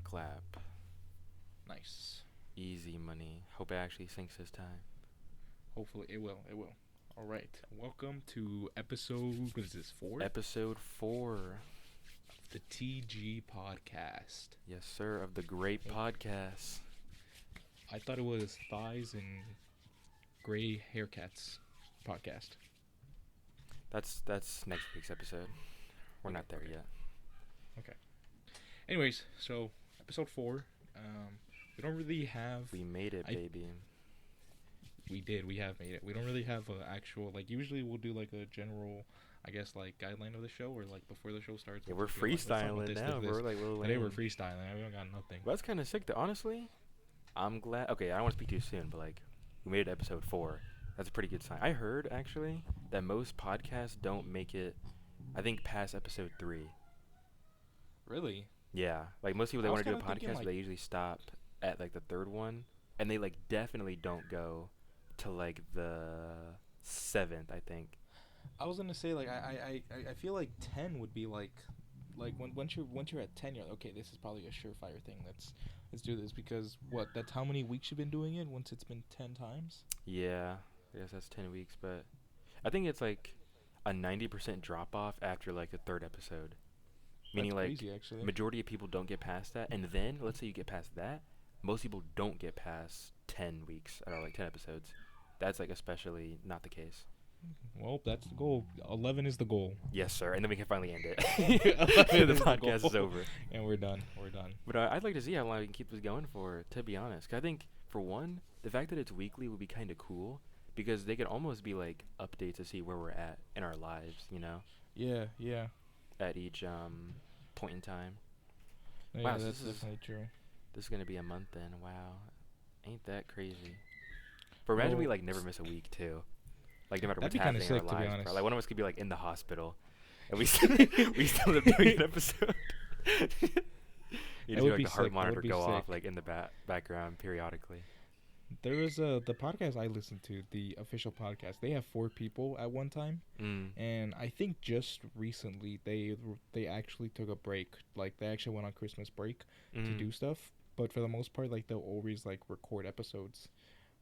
clap. Nice. Easy money. Hope it actually sinks this time. Hopefully it will. It will. All right. Welcome to episode. What is this? 4? Episode 4. The TG podcast. Yes, sir, of the great podcast. I thought it was thighs and gray haircats podcast. That's next week's episode. We're not there yet. Okay. Anyways, so episode 4. We don't really have. We made it, baby. We did. We have made it. We don't really have an actual, like, usually we'll do like a general, I guess, like, guideline of the show, or like before the show starts. Yeah, we're freestyling now. We're like Lil Wayne. Today we're freestyling. We don't got nothing. Well, that's kind of sick, though. Honestly, I'm glad. Okay, I don't want to speak too soon, but like, we made it to episode 4. That's a pretty good sign. I heard actually that most podcasts don't make it, I think, past episode 3. Really? Yeah, like most people, they want to do a thinking, podcast, like, but they usually stop at like the 3rd one, and they like definitely don't go to like the 7th, I think. I was gonna say, like, I feel like 10 would be like once you're at 10, you're like, okay, this is probably a surefire thing. Let's do this, because that's how many weeks you've been doing it. Once it's been 10 times. Yeah, I guess that's 10 weeks, but I think it's like a 90% drop off after like the 3rd episode. Meaning, That's like, crazy, actually. majority of people don't get past that, and then let's say you get past that, most people don't get past 10 weeks or like 10 episodes. That's like especially not the case. Well, that's the goal. 11 is the goal. Yes, sir, and then we can finally end it. 11 The is podcast goal. is over, And we're done. but I'd like to see how long we can keep this going for. To be honest, 'cause I think for one, the fact that it's weekly would be kind of cool, because they could almost be like updates to see where we're at in our lives, you know, Yeah. at each point in time. Yeah, Wow, so that's this is- definitely true. This is gonna be a month then. Wow, ain't that crazy? But imagine we Well, like never miss a week too. Like no matter That'd what's be kinda happening in our sick, to be lives, bro. honest. Like one of us could be like in the hospital, and we still we still end up doing an episode. You just would hear like be the heart sick, that monitor would be go off sick. like in the background periodically. There was the podcast I listened to, the official podcast. They have 4 people at one time, and I think just recently they actually took a break. Like, they actually went on Christmas break to do stuff. But for the most part, like, they'll always like record episodes,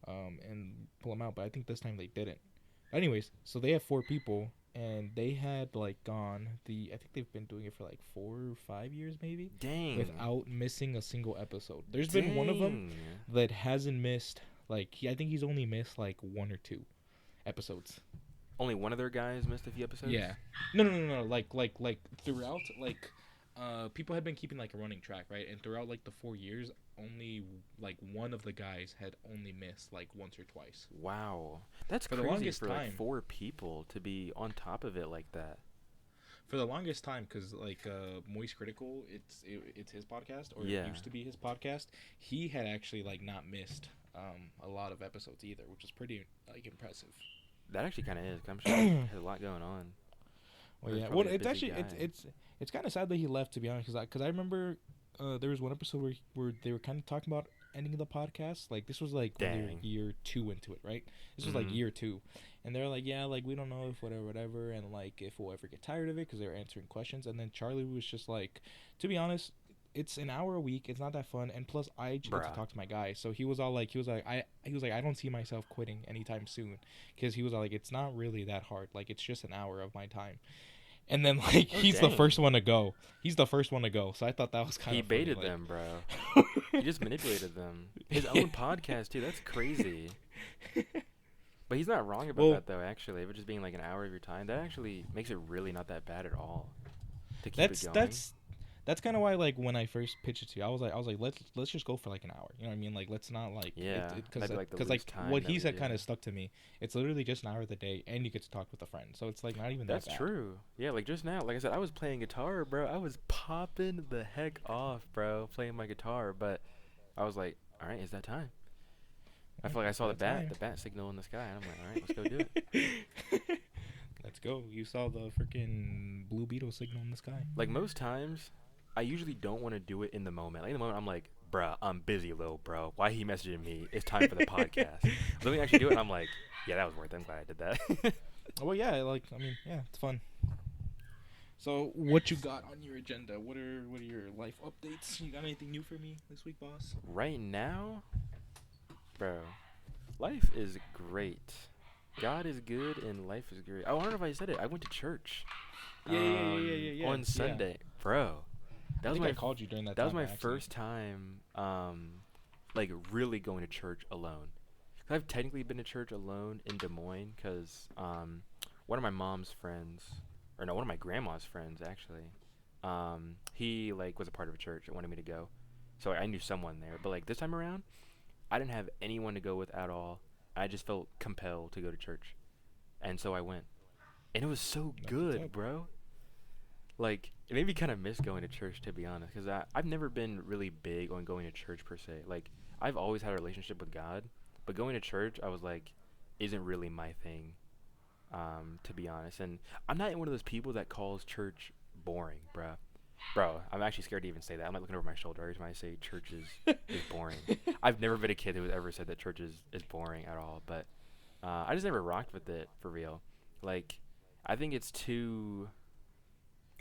and pull them out. But I think this time they didn't. Anyways, so they have 4 people, and they had like gone I think they've been doing it for like 4 or 5 years maybe, Dang. without missing a single episode. There's been one of them that hasn't missed, like, I think he's only missed like 1 or 2 episodes. Only one of their guys missed a few episodes. Yeah. No. Like throughout, like, people had been keeping like a running track, right? And throughout like the 4 years, only like one of the guys had only missed like once or twice. Wow, that's For the crazy longest for like time. 4 people to be on top of it like that. For the longest time, because like Moist Critical, it's his podcast, or Yeah. it used to be his podcast. He had actually like not missed a lot of episodes either, which is pretty like impressive. That actually kind of is. 'Cause I'm sure he has a lot going on. Well, Or yeah. probably Well, a it's busy actually guy. it's kind of sad that he left, to be honest, because I remember there was one episode where they were kind of talking about ending the podcast. Like, this was like when they were Dang. year 2 into it, right? This was like Mhm. year 2, and they're like, yeah, like, we don't know if whatever, and like if we'll ever get tired of it, because they were answering questions. And then Charlie was just like, to be honest, it's an hour a week. It's not that fun, and plus I just get to Bruh. talk to my guy. So he was like, I don't see myself quitting anytime soon, because he was like, it's not really that hard. Like, it's just an hour of my time. And then like Oh, he's the dang. first one to go. So I thought that was kind He of baited funny, them, bro. He just manipulated them. His own podcast too. That's crazy. But he's not wrong about Well- that though. Actually, if it just being like an hour of your time, that actually makes it really not that bad at all. To keep it going. That's kind of why, like, when I first pitched it to you, I was like, let's just go for like an hour. You know what I mean? Like, let's not like, Yeah, because that'd be, like, the like least time what that he we said do. kind of stuck to me. It's literally just an hour of the day, and you get to talk with a friend. So it's like not even That's that bad. true. Yeah, like just now, like I said, I was playing guitar, bro. I was popping the heck off, bro, playing my guitar. But I was like, all right, it's that time. I feel like I saw the That time. bat signal in the sky, and I'm like, all right, let's go do it. Let's go. You saw the freaking blue beetle signal in the sky. Like most times, I usually don't want to do it in the moment. Like in the moment, I'm like, bruh, I'm busy, little bro. Why he messaging me? It's time for the podcast. Let me actually do it, and I'm like, yeah, that was worth it. I'm glad I did that. Well, yeah, like, I mean, yeah, it's fun. So, what you got on your agenda? What are your life updates? You got anything new for me this week, boss? Right now, bro, life is great. God is good and life is great. Oh, I don't know if I said it. I went to church Yeah, yeah, yeah, yeah, yeah, yeah, on yeah. Sunday, bro. I That was think my I called you during that that was time by my accident. first time like really going to church alone. 'Cause I've technically been to church alone in Des Moines cuz one of my mom's friends, or no, one of my grandma's friends actually. He like was a part of a church and wanted me to go. So I knew someone there, but like this time around, I didn't have anyone to go with at all. I just felt compelled to go to church. And so I went. And it was so That's what's good, up. bro. Like, it made me kind of miss going to church, to be honest, because I've never been really big on going to church per se. Like, I've always had a relationship with God, but going to church, I was like, isn't really my thing, to be honest. And I'm not one of those people that calls church boring, bruh. Bro, I'm actually scared to even say that. I'm like looking over my shoulder every time I say church is boring. I've never been a kid who has ever said that church is boring at all, but I just never rocked with it for real. Like, I think it's too.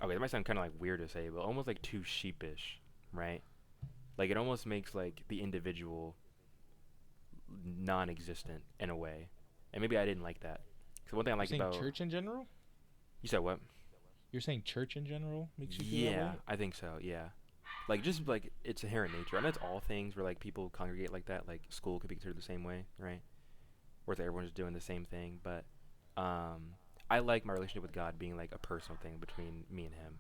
Okay, that might sound kind of like weird to say, but almost like too sheepish, right? Like it almost makes like the individual non-existent in a way, and maybe I didn't like that. So one thing I You're liked saying about church in general? you said what? You're saying church in general makes you feel that Yeah, way? I think so. Yeah, like just like its inherent nature. I know it's all things where like people congregate like that. Like school could be considered the same way, right? Where everyone's doing the same thing, but um, I like my relationship with God being like a personal thing between me and Him.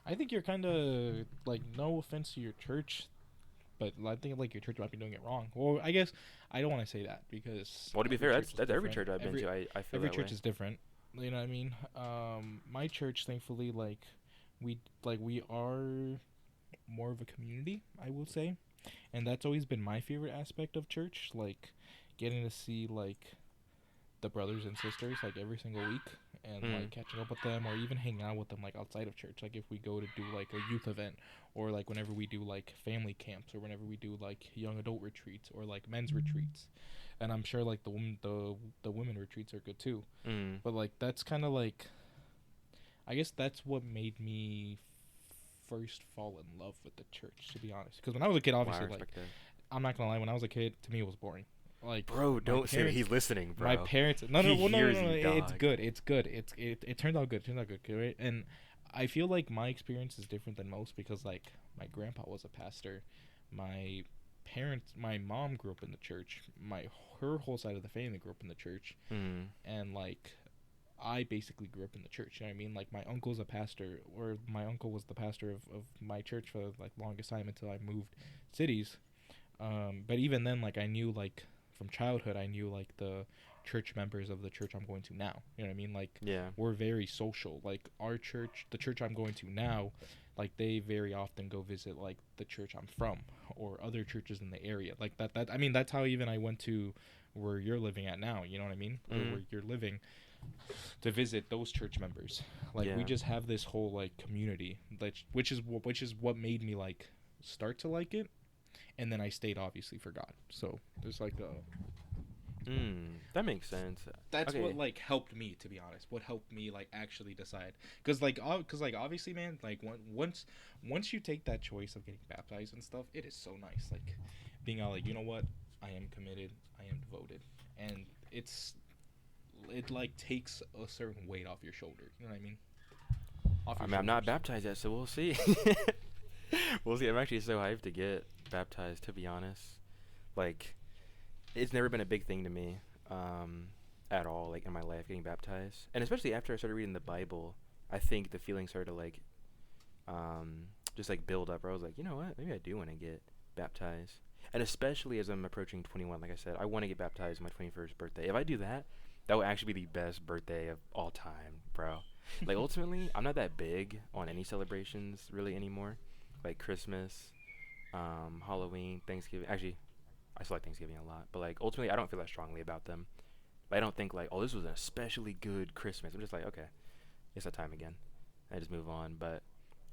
I think you're kind of like, no offense to your church, but I think like your church might be doing it wrong. Well, I guess I don't want to say that because Well, to be every fair, church is that's every different. church I've been to. I feel Every that church way. is different. You know what I mean? My church, thankfully, we are more of a community, I will say, and that's always been my favorite aspect of church. Like getting to see like the brothers and sisters like every single week and like Mm. catching up with them or even hanging out with them like outside of church, like if we go to do like a youth event or like whenever we do like family camps or whenever we do like young adult retreats or like men's retreats. And I'm sure like the women retreats are good too, Mm. but like that's kind of like, I guess that's what made me first fall in love with the church, to be honest, because when I was a kid, Wow, I obviously, like, respect that. I'm not gonna lie, when I was a kid, to me it was boring. Like Bro, my don't say that. parents, He's listening, my bro. parents. No, no, He well, no, no, hears no, no. you, It's dog. good. It's good. It turned out good. It turned out good. Right? And I feel like my experience is different than most because like my grandpa was a pastor, my my mom grew up in the church. Her whole side of the family grew up in the church, Mm. and like I basically grew up in the church. You know what I mean? Like my uncle's a pastor, or my uncle was the pastor of my church for like longest time until I moved cities. But even then, like I knew like from childhood, I knew like the church members of the church I'm going to now. You know what I mean? Like Yeah. we're very social. Like our church, the church I'm going to now, like they very often go visit like the church I'm from or other churches in the area. Like that I mean that's how even I went to where you're living at now. You know what I mean? Or Mm. where you're living to visit those church members. Like we Yeah. just have this whole like community, that which is what made me like start to like it, and then I stayed obviously for God. So there's like a Mm. That makes sense. that's what Okay. like helped me, to be honest. What helped me like actually decide, cuz like obviously man, like once you take that choice of getting baptized and stuff, it is so nice like being all like, you know what? I am committed. I am devoted. And it like takes a certain weight off your shoulder. You know what I mean? Off I your mean, I'm not shoulders. baptized yet, so we'll see. We'll see. I'm actually so hyped to get baptized, to be honest. Like, it's never been a big thing to me, um, at all, like in my life, getting baptized. And especially after I started reading the Bible, I think the feeling started to like, um, just like build up. Where I was like, you know what? Maybe I do want to get baptized. And especially as I'm approaching 21, like I said, I want to get baptized on my 21st birthday. If I do that, that will actually be the best birthday of all time, bro. Like ultimately, I'm not that big on any celebrations really anymore, like Christmas, Halloween, Thanksgiving. Actually, I still like Thanksgiving a lot, but like ultimately, I don't feel that strongly about them. Like, I don't think like, oh, this was an especially good Christmas. I'm just like, okay, it's that time again. I just move on. But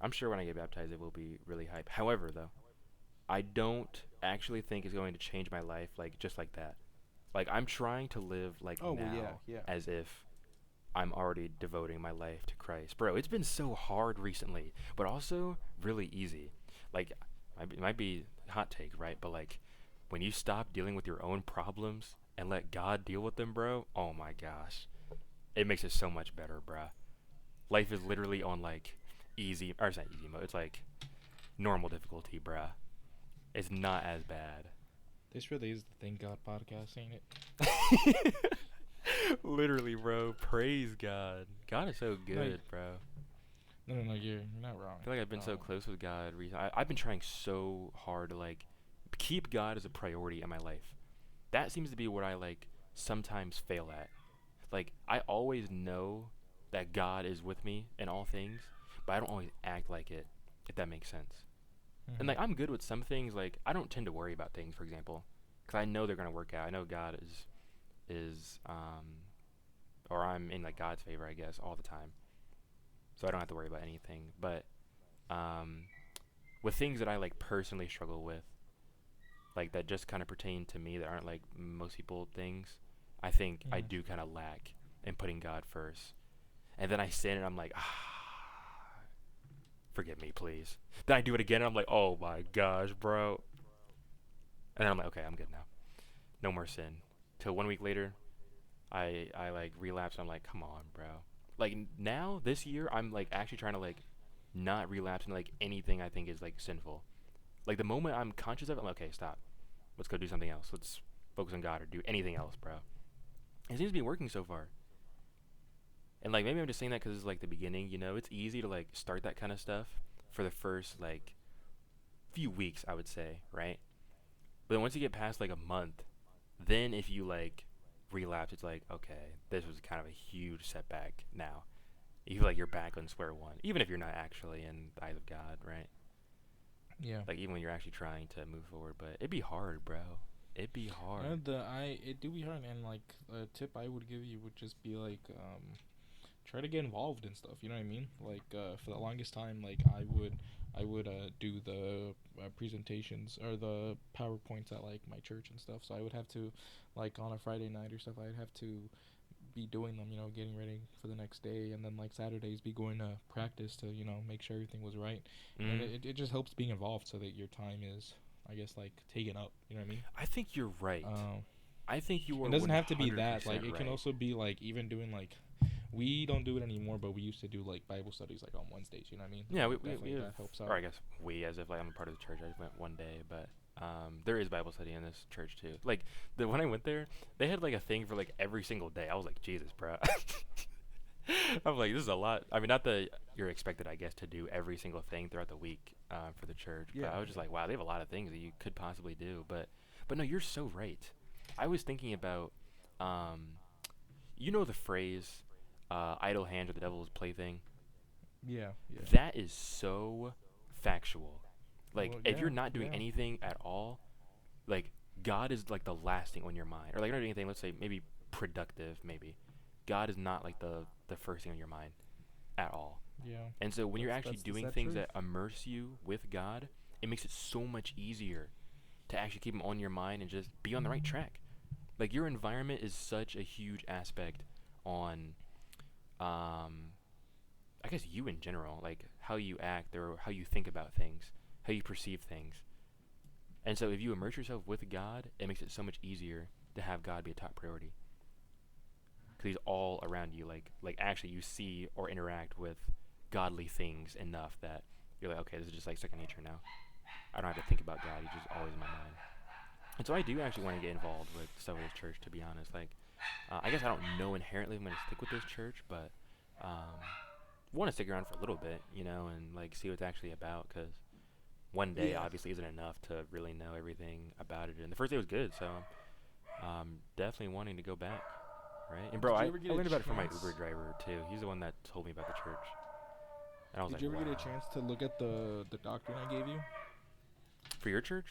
I'm sure when I get baptized, it will be really hype. However, though, I don't actually think it's going to change my life like just like that. Like I'm trying to live like Oh well, yeah, now yeah. as if I'm already devoting my life to Christ. Bro, it's been so hard recently, but also really easy. Like, it might be a hot take, right? But like, when you stop dealing with your own problems and let God deal with them, bro, oh my gosh. It makes it so much better, bruh. Life is literally on like easy, or it's not easy mode. It's like normal difficulty, bruh. It's not as bad. This really is the Thank God podcast, ain't it? Literally, bro. Praise God. God is so Like, good, bro. no, you're not wrong. I feel like I've been so close with God recently. I've been trying so hard to like keep God as a priority in my life. That seems to be what I like sometimes fail at. Like I always know that God is with me in all things, but I don't always act like it, if that makes sense. And like I'm good with some things. Like I don't tend to worry about things, for example, because I know they're gonna work out. I know God is or I'm in like God's favor, I guess, all the time. So I don't have to worry about anything. But um, with things that I like personally struggle with, like that just kind of pertain to me that aren't like most people things, I think I Yeah. do kind of lack in putting God first. And then I sin and I'm like, forgive me, please. Then I do it again and I'm like, oh my gosh, bro. And then I'm like, okay, I'm good now. No more sin. Till 1 week later, I like relapse. I'm like, come on, bro. Like now this year, I'm like actually trying to like not relapse into like anything I think is like sinful. Like the moment I'm conscious of it, I'm like, okay, stop. Let's go do something else. Let's focus on God or do anything else, bro. It seems to be working so far. And like maybe I'm just saying that because it's like the beginning. You know, it's easy to like start that kind of stuff for the first like few weeks, I would say, right? But then once you get past like a month, then if you like relapse, it's like, okay, this was kind of a huge setback now. You feel like you're back on square one, even if you're not actually in the eyes of God, right? Yeah. Like even when you're actually trying to move forward, but it'd be hard, bro. It'd be hard. It do be hard, and like a tip I would give you would just be like try to get involved in stuff. You know what I mean? Like for the longest time, like I would do the presentations or the PowerPoints at like my church and stuff. So I would have to, like on a Friday night or stuff, I'd have to be doing them. You know, getting ready for the next day, and then like Saturdays be going to practice to make sure everything was right. And Mm. it just helps being involved so that your time is, I guess, like taken up. You know what I mean? I think you're right. Um, I think you it are doesn't have to be that. 100% Like it can right. also be like even doing like we don't do it anymore, but we used to do like Bible studies like on Wednesdays. You know what I mean? Yeah, Like, we definitely have, that helps or out. I guess we, as if like I'm a part of the church. I just went one day, but there is Bible study in this church too. Like when I went there, they had like a thing for like every single day. I was like, Jesus, bro. I'm like, this is a lot. I mean, not that you're expected, I guess, to do every single thing throughout the week for the church, but Yeah, I was just like, wow, they have a lot of things that you could possibly do. But no, you're so right. I was thinking about, um, you know, the phrase, "idle hands are the devil's plaything." yeah, yeah. That is so factual. Like, Well, if yeah, you're not doing yeah, anything at all, like God is like the last thing on your mind, or like you're not doing anything. Let's say maybe productive, maybe. God is not like the first thing on your mind at all. yeah. And so when you're actually That's the doing sad things truth. that immerse you with God, it makes it so much easier to actually keep Him on your mind and just be on the right track. Like your environment is such a huge aspect on, um, I guess you in general, like how you act or how you think about things, how you perceive things. And so if you immerse yourself with God, it makes it so much easier to have God be a top priority because He's all around you. Like actually you see or interact with godly things enough that you're like, okay, this is just like second nature now. I don't have to think about God. He's just always in my mind. And so I do actually want to get involved with stuff with this church, to be honest. Like, I guess I don't know inherently I'm going to stick with this church, but want to stick around for a little bit, and like see what it's actually about. Because one day Yeah. obviously isn't enough to really know everything about it. And the first day was good, so definitely wanting to go back, right? And bro, Did you I, ever get I a learned about it from my Uber chance? driver too. He's the one that told me about the church, and I was Did like, you ever get a wow. chance to look at the doctrine I gave you? For your church?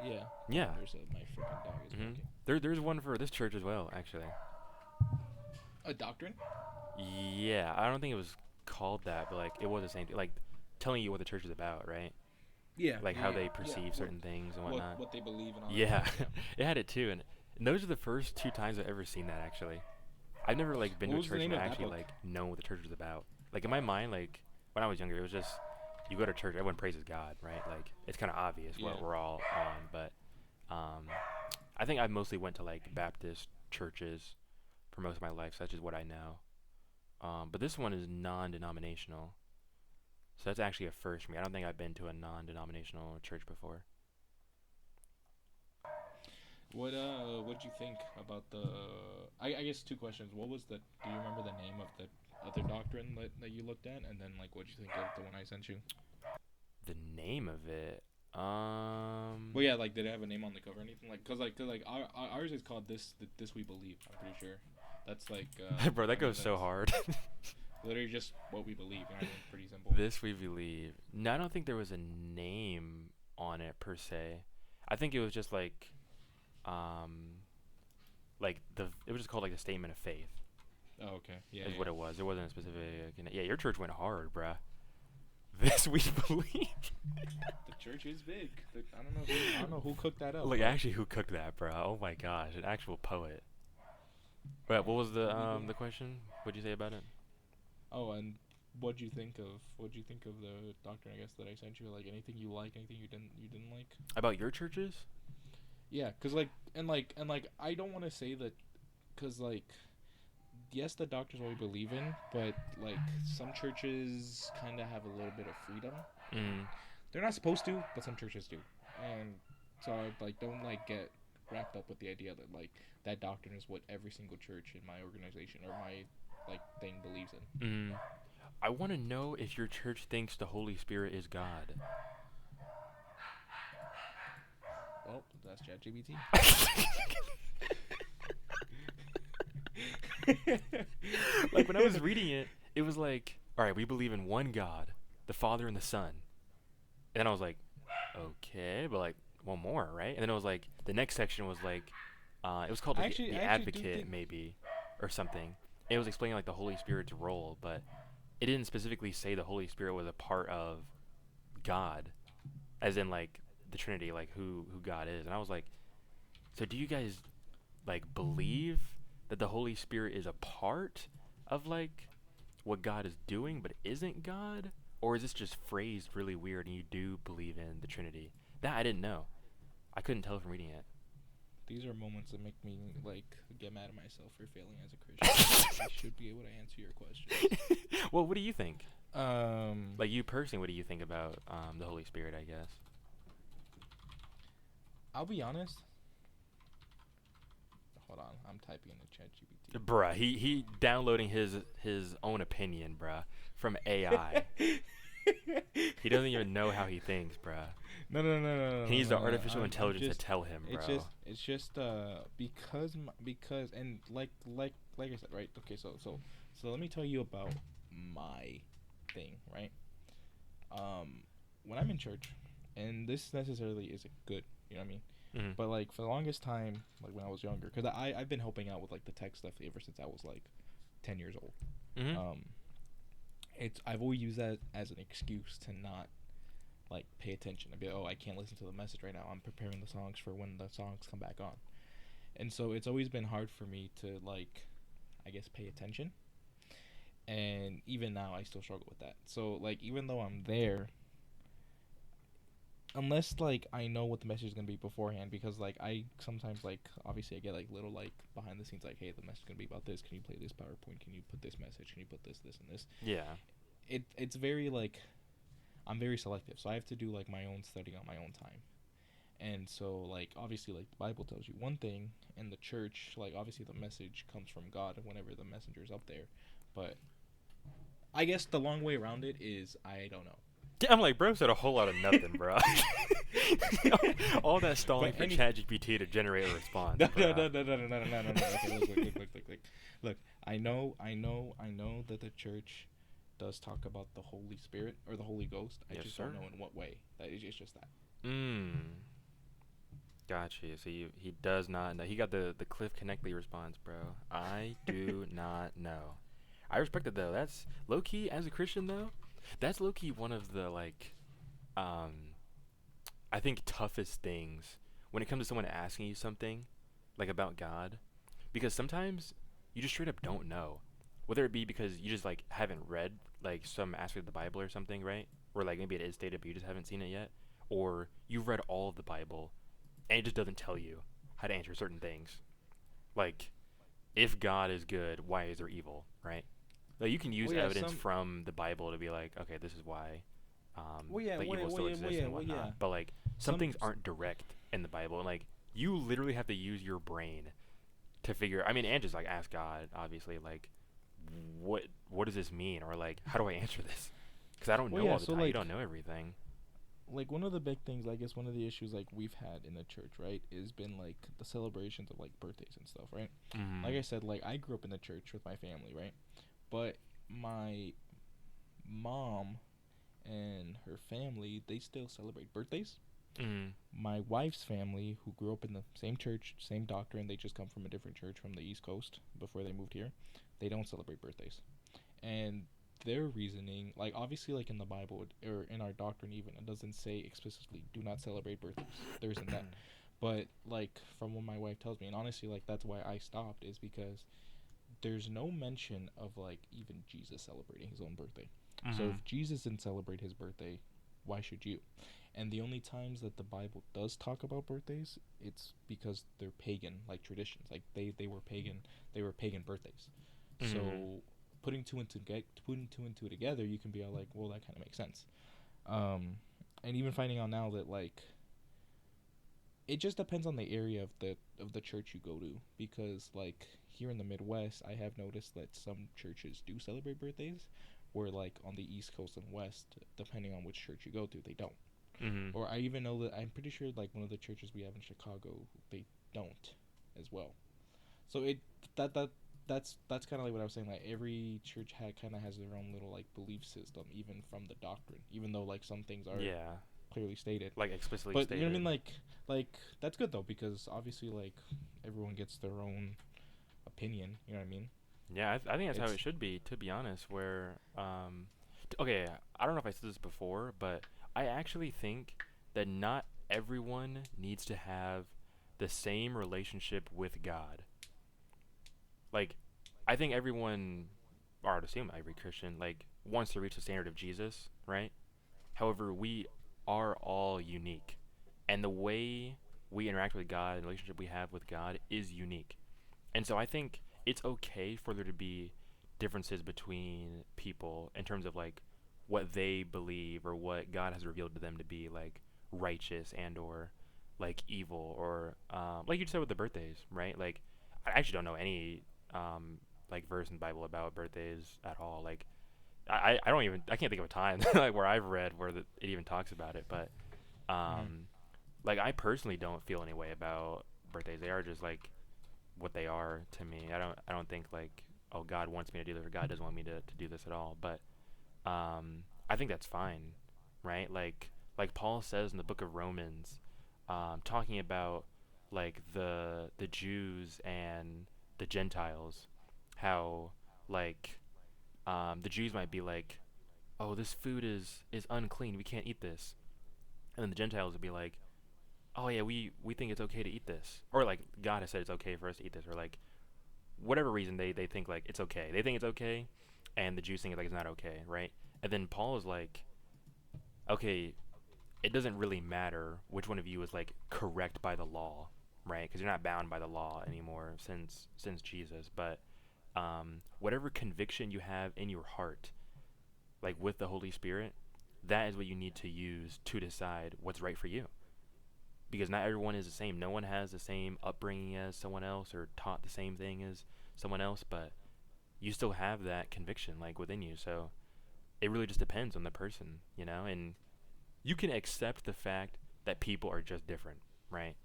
Yeah. Hold Yeah. on, my freaking dog is Mhm. barking. There's one for this church as well, actually. A doctrine? Yeah, I don't think it was called that, but like it was the same thing, like telling you what the church is about, right? Yeah, Like yeah, how yeah, they yeah. perceive certain things and whatnot. What they believe and all that Yeah, stuff. Yeah. it had it too, and those are the first two times I've ever seen that actually. I've never like been What to a was the church name and of that actually book? like know what the church was about. Like in my mind, like when I was younger, it was just you go to church, everyone praises God, right? Like it's kind of obvious Yeah. what we're all on, but um, I think I mostly went to like Baptist churches for most of my life, so that's just what I know. But this one is non-denominational, so that's actually a first for me. I don't think I've been to a non-denominational church before. What did you think about the? I guess two questions. What was the? Do you remember the name of the other doctrine that you looked at, and then like what did you think of the one I sent you? The name of it, Well, yeah, like did it have a name on the cover or anything? Like, cause ours is called this we believe. I'm pretty sure. That's like bro, that I mean goes so that's hard. literally just what we believe. You know what I mean? Pretty simple. This we believe. No, I don't think there was a name on it per se. I think it was just um, like it was just called like the statement of faith Oh, okay. Yeah, is yeah. what it was. It wasn't a specific. Yeah, your church went hard, bruh. This we believe. The church is big. I don't know who cooked that up. Like But actually, who cooked that, bruh? Oh my gosh, an actual poet. But what was what do you do? the question? What'd you say about it? Oh, and what do you think of the doctrine? I guess that I sent you. Like anything you like, anything you didn't like. About your churches? Yeah, cause like I don't want to say that, cause like yes, the doctor's what we believe in, but like some churches kind of have a little bit of freedom. Mm. They're not supposed to, but some churches do, and so I like don't like get wrapped up with the idea that like that doctrine is what every single church in my organization or my like thing believes in. Mm. I want to know if your church thinks the Holy Spirit is God. Well, that's ChatGPT. Like when I was reading it, it was like, all right, we believe in one God, the Father and the Son. And then I was like, okay, but like one more, right? And then it was like the next section was like, it was called like I the actually do Advocate think maybe, or something. It was explaining like the Holy Spirit's role, but it didn't specifically say the Holy Spirit was a part of God, as in like the Trinity, like who God is. And I was like, so do you guys like believe that the Holy Spirit is a part of like what God is doing but isn't God? Or is this just phrased really weird and you do believe in the Trinity? That I didn't know. I couldn't tell from reading it. these are moments that make me like get mad at myself for failing as a Christian. I should be able to answer your questions. Well, what do you think? Um, Like you personally, what do you think about the Holy Spirit, I guess? I'll be honest. Hold on, I'm typing in the chat GPT. Bruh, he downloading his own opinion, bruh, from AI. He doesn't even know how he thinks, bruh. He needs the artificial I'm intelligence to just. tell him, It's bro. just. It's just. Because and like I said, right? Okay, so let me tell you about my thing, right? Um, when I'm in church, and this necessarily isn't good, you know what I mean? Mm-hmm. But like for the longest time, like when I was younger, because I've been helping out with like the tech stuff ever since I was like 10 years old. Mm-hmm. Um, it's I've always used that as an excuse to not like pay attention. I'd be like, oh, I can't listen to the message right now. I'm preparing the songs for when the songs come back on. And so it's always been hard for me to like, I guess, pay attention. And even now, I still struggle with that. So like, even though I'm there, unless like I know what the message is gonna be beforehand, because like I sometimes like obviously I get like little like behind the scenes like, hey, the message is gonna be about this. Can you play this PowerPoint? Can you put this message? Can you put this, and this? Yeah. It's very like I'm very selective, so I have to do like my own study on my own time. And so like obviously like the Bible tells you one thing, and the church like obviously the message comes from God whenever the messenger's up there, but I guess the long way around it is I don't know. Yeah, I'm like, bro said a whole lot of nothing, bro. All that stalling But for any ChatGPT to generate a response, no no bro. no no no no no no no no. Okay, look. I know that the church does talk about the Holy Spirit or the Holy Ghost. I Yes, just sir. don't know in what way. That is it's just that. Mm. Gotcha. So he does not know. He got the Cliff Connectly response, bro. I do not know. I respect it though. That's low key as a Christian though. That's low key one of the like, um, I think toughest things when it comes to someone asking you something, like about God, because sometimes you just straight up don't know. Whether it be because you just like haven't read like some aspect of the Bible or something, right? Or like maybe it is stated but you just haven't seen it yet, or you've read all of the Bible and it just doesn't tell you how to answer certain things. Like if God is good, why is there evil, right? Like you can use Well, yeah, evidence some. from the Bible to be like, okay, this is why Well, yeah, like well, yeah, evil well, still yeah, well, exists yeah, and well, whatnot. yeah. But like some Some. things aren't direct in the Bible, and like you literally have to use your brain to figure. I mean, and just like ask God, obviously, like what does this mean, or like how do I answer this? Because I don't Well, know yeah. all the So time. You don't know everything. like one of the big things, I guess, one of the issues like we've had in the church, right, is been like the celebrations of like birthdays and stuff, right? Like Mm. I said, like I grew up in the church with my family, right? But my mom and her family, they still celebrate birthdays. Mm. My wife's family, who grew up in the same church, same doctrine, they just come from a different church from the East Coast before they moved here. They don't celebrate birthdays. And their reasoning, like obviously, like in the Bible or in our doctrine, even it doesn't say explicitly do not celebrate birthdays. There isn't that. But like from what my wife tells me, and honestly, like that's why I stopped, is because there's no mention of like even Jesus celebrating his own birthday. So Mm. if Jesus didn't celebrate his birthday, why should you? And the only times that the Bible does talk about birthdays, it's because they're pagan, like traditions. Like they were pagan, they were pagan birthdays. Mm. So putting two and two together, you can be all like, well, that kind of makes sense. Um, and even finding out now that like it just depends on the area of the church you go to, because like here in the Midwest, I have noticed that some churches do celebrate birthdays, where like on the East Coast and West, depending on which church you go to, they don't. Mm. Or I even know that I'm pretty sure like one of the churches we have in Chicago, they don't as well. So it that that that's kind of like what I was saying. Like every church kind of has their own little like belief system, even from the doctrine. Even though like some things are Yeah, clearly stated, like explicitly but you know what I stated. mean. Like that's good though, because obviously like everyone gets their own opinion. You know what I mean? Yeah, I think that's how It's it should be. To be honest, where okay, I don't know if I said this before, but I actually think that not everyone needs to have the same relationship with God. Like, I think everyone, or I would assume every Christian, like wants to reach the standard of Jesus, right? However, we are all unique, and the way we interact with God and the relationship we have with God is unique. And so I think it's okay for there to be differences between people in terms of like what they believe or what God has revealed to them to be like righteous and or like evil or like you said with the birthdays, right? Like I actually don't know any like verse in the Bible about birthdays at all. Like I don't even I can't think of a time like where I've read where it even talks about it, but mm-hmm. um like I personally don't feel any way about birthdays. They are just like what they are to me. I don't think like oh God wants me to do this or God doesn't want me to do this at all. But I think that's fine, right? Like Paul says in the book of Romans, talking about like the Jews and the Gentiles, how like the Jews might be like, oh this food is unclean, we can't eat this, and then the Gentiles would be like, oh yeah we think it's okay to eat this, or like God has said it's okay for us to eat this, or like whatever reason they think like it's okay. They think it's okay, and the Jews think like it's not okay, right? And then Paul is like, okay, it doesn't really matter which one of you is like correct by the law, right? Because you're not bound by the law anymore since Jesus. But whatever conviction you have in your heart, like with the Holy Spirit, that is what you need to use to decide what's right for you. Because not everyone is the same. No one has the same upbringing as someone else or taught the same thing as someone else, but you still have that conviction like within you. So it really just depends on the person, you know, and you can accept the fact that people are just different, right?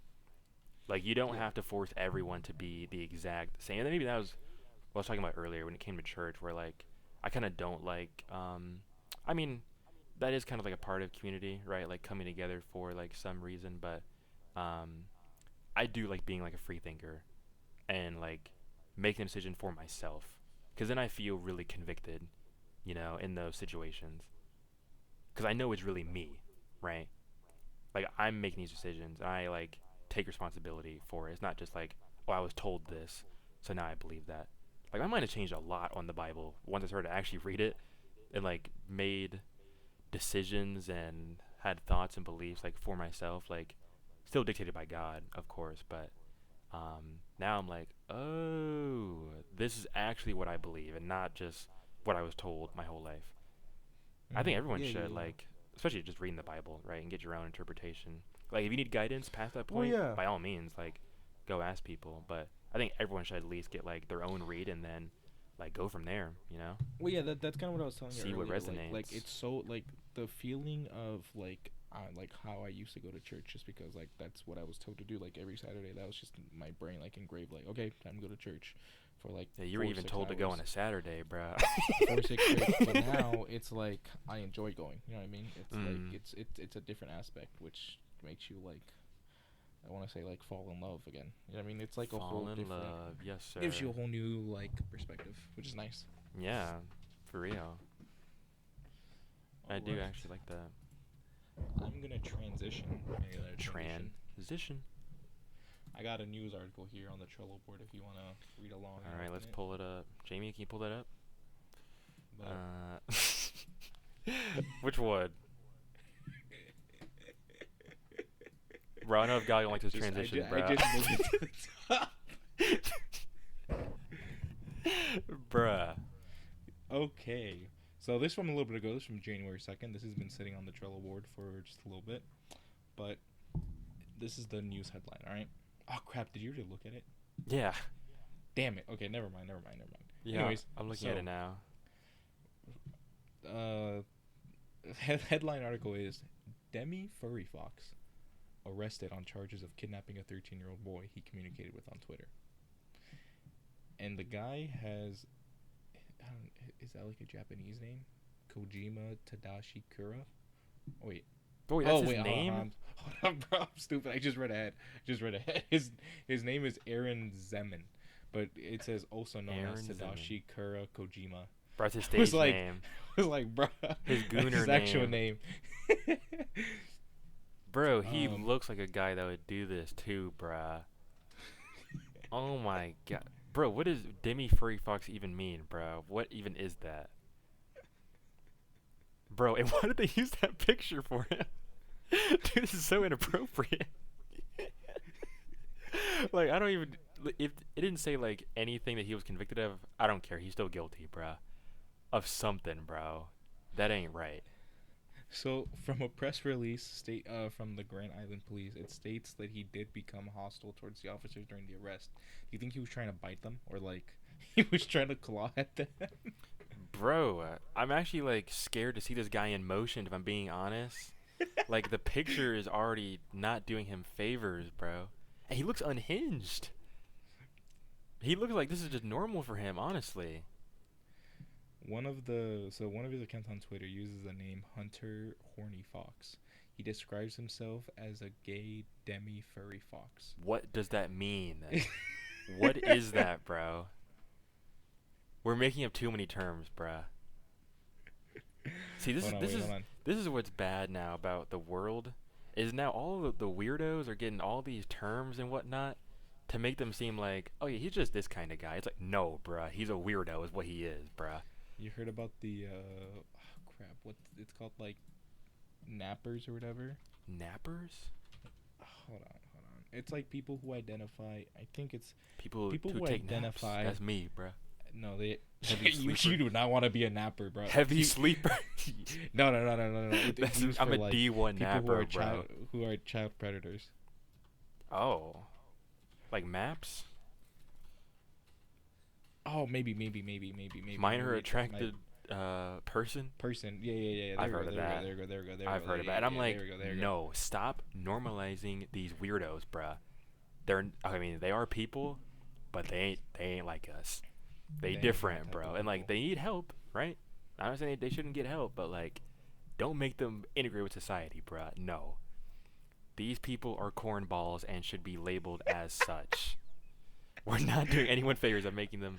Like you don't Yeah. have to force everyone to be the exact same. And maybe that was what I was talking about earlier when it came to church, where like I kind of don't like. I mean, that is kind of like a part of community, right? Like coming together for like some reason, but um, I do like being like a free thinker and like making a decision for myself, because then I feel really convicted, you know, in those situations, because I know it's really me, right? Like I'm making these decisions, and I like take responsibility for it. It's not just like, oh, I was told this, so now I believe that. Like my mind has changed a lot on the Bible once I started to actually read it and like made decisions and had thoughts and beliefs like for myself, like still dictated by God, of course, but now I'm like, oh, this is actually what I believe and not just what I was told my whole life. I think everyone Yeah, yeah, should, yeah. like, especially just reading the Bible, right, and get your own interpretation. Like, if you need guidance past that Well, point, yeah. by all means, like, go ask people. But I think everyone should at least get like their own read and then, like, go from there. You know, Well, yeah. That's kind of what I was telling you see what earlier. Like resonates. it's so like the feeling of like how I used to go to church just because like that's what I was told to do like every Saturday. That was just my brain like engraved like okay, time to go to church for like Yeah, you were four even six told to go on hours. a Saturday, bro. 4 6 straight. But now it's like I enjoy going. You know what I mean? It's like Mm. it's a different aspect which makes you like I want to say like fall in love again. You know what I mean? It's like a Fall whole in different love, yes, gives sir. you a whole new like perspective, which is nice. Yeah, for real. I All do right, actually like that. I'm gonna transition. I got a transition. Transition. I got a news article here on the Trello board if you wanna read along All and right, open let's it. pull it up. Jamie, can you pull that up? But Uh, which one? Bro, I know if God don't like this transition, I bro. just moved it to the top. Bruh. Okay. So this from a little bit ago. This from January 2nd. This has been sitting on the Trello board for just a little bit, but this is the news headline. All right. Oh crap! Did you already look at it? Yeah. Damn it. Okay. Never mind. Never mind. Never mind. Yeah, Anyways, I'm looking at so it now. uh, headline article is Demi Furry Fox arrested on charges of kidnapping a 13-year-old boy he communicated with on Twitter. And the guy has, I don't, is that like a Japanese name? Kojima Tadashi Kura? Oh, wait. Oh, wait, that's Oh his wait, hold on, name? hold on, bro. I'm stupid. I just read ahead. His name is Aaron Zeman, but it says also known as Aaron Zeman. Tadashi Kura Kojima. Bro, that's his I was stage like, name. I was like, bro, His that's gooner his actual name. name. Bro, he um, looks like a guy that would do this too, bruh. Oh my god. Bro, what does Demi Furry Fox even mean, bro? What even is that? Bro, and why did they use that picture for him? Dude, this is so inappropriate. Like, I don't even. If it didn't say, like, anything that he was convicted of, I don't care. He's still guilty, bruh. Of something, bro. That ain't right. So, from a press release from the Grand Island Police, it states that he did become hostile towards the officers during the arrest. Do you think he was trying to bite them, or like he was trying to claw at them? Bro, I'm actually, like, scared to see this guy in motion, if I'm being honest. Like, the picture is already not doing him favors, bro. And he looks unhinged. He looks like this is just normal for him, honestly. One of his accounts on Twitter uses the name Hunter Horny Fox. He describes himself as a gay demi furry fox. What does that mean? What is that, bro? We're making up too many terms, bruh. See, Hold on, wait, hold on. this is what's bad now about the world. Is now all of the weirdos are getting all these terms and whatnot to make them seem like, oh yeah, he's just this kind of guy. It's like, no, bruh, he's a weirdo, is what he is, bruh. You heard about the crap? What it's called, like nappers or whatever? Nappers? Hold on, hold on. It's like people who identify. I think it's People people who who take naps. identify. That's me, bruh. No, they. Heavy you sleeper. do not want to be a napper, bro. Heavy sleeper. No. It's used I'm for a like D1 people napper, bro. who are child predators. Oh, like maps? Oh, maybe. Minor Maybe attracted person? person. Yeah. I've heard of that. There we go. I've heard of that. And I'm Yeah, like, there we go. no, stop normalizing these weirdos, bruh. I mean, they are people, but they ain't like us. They They ain't that different, type bro. of And like, people. they need help, right? I'm not saying they shouldn't get help, but like, don't make them integrate with society, bruh. No. These people are cornballs and should be labeled as such. We're not doing anyone favors of making them,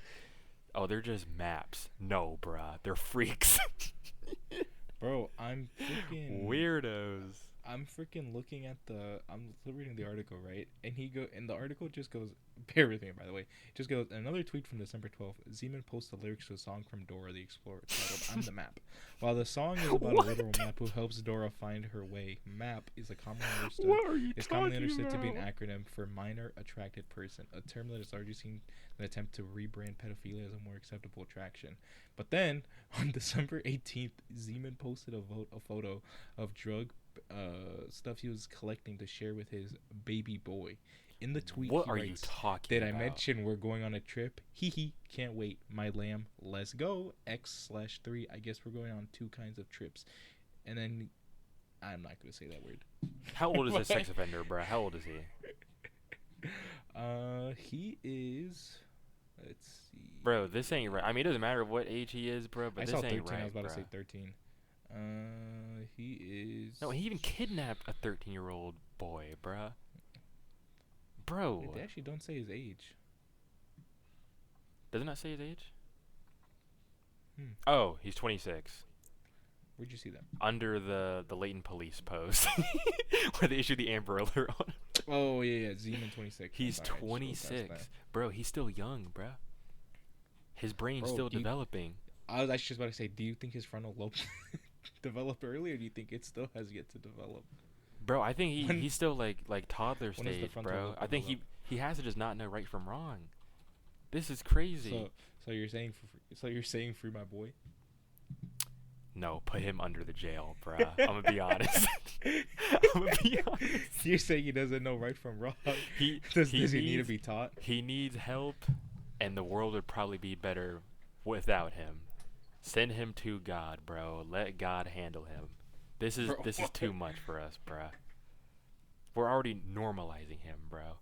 oh, they're just maps. No, bruh. They're freaks. Bro, I'm freaking. Weirdos. I'm freaking looking at I'm reading the article, right? And the article just goes, bear with me, by the way. It just goes, another tweet from December 12th. Zeman posts the lyrics to a song from Dora the Explorer titled "I'm the Map." While the song is about a literal What? map who helps Dora find her way, MAP What are you commonly talking understood to be an about? acronym for Minor Attracted Person, a term that is largely seen in an attempt to rebrand pedophilia as a more acceptable attraction. But then, on December 18th, Zeman posted a photo of drug stuff he was collecting to share with his baby boy. In the tweet, What he are you writes, "Did talking I about? mention we're going on a trip? Hee hee, can't wait. My lamb, let's go. X/3. I guess we're going on two kinds of trips." And then I'm not gonna say that word. How old is this sex offender, bro? How old is he? He is. Let's Bro, this see. ain't right. I mean, it doesn't matter what age he is, bro, I but saw this ain't 13. I right, was about bro. to say 13. He is. No, he even kidnapped a 13-year-old boy, bruh. Wait, Bro, they actually don't say his age. does it not say his age? Hmm. Oh, he's 26. Where'd you see that? Under the Leighton police post, where they issued the Amber Alert on him. Oh yeah, yeah. Zeman 26. I'm He's sorry, I just rolled past that. 26. Bro, he's still young, bruh. His brain's Bro, still developing. I was actually just about to say, do you think his frontal lobe developed early, or do you think it still has yet to develop? Bro, I think When he's still like toddler when does the stage, frontal bro. lobe I think develop? he has to just not know right from wrong. This is crazy. So you're saying free my boy? No, put him under the jail, bruh. I'm gonna be honest. I'm gonna be honest. You're saying he doesn't know right from wrong? He Does he he need to needs be taught? he needs help, and the world would probably be better without him. Send him to God, bro. Let God handle him. Bro. This is too much for us, bruh. We're already normalizing him, bro.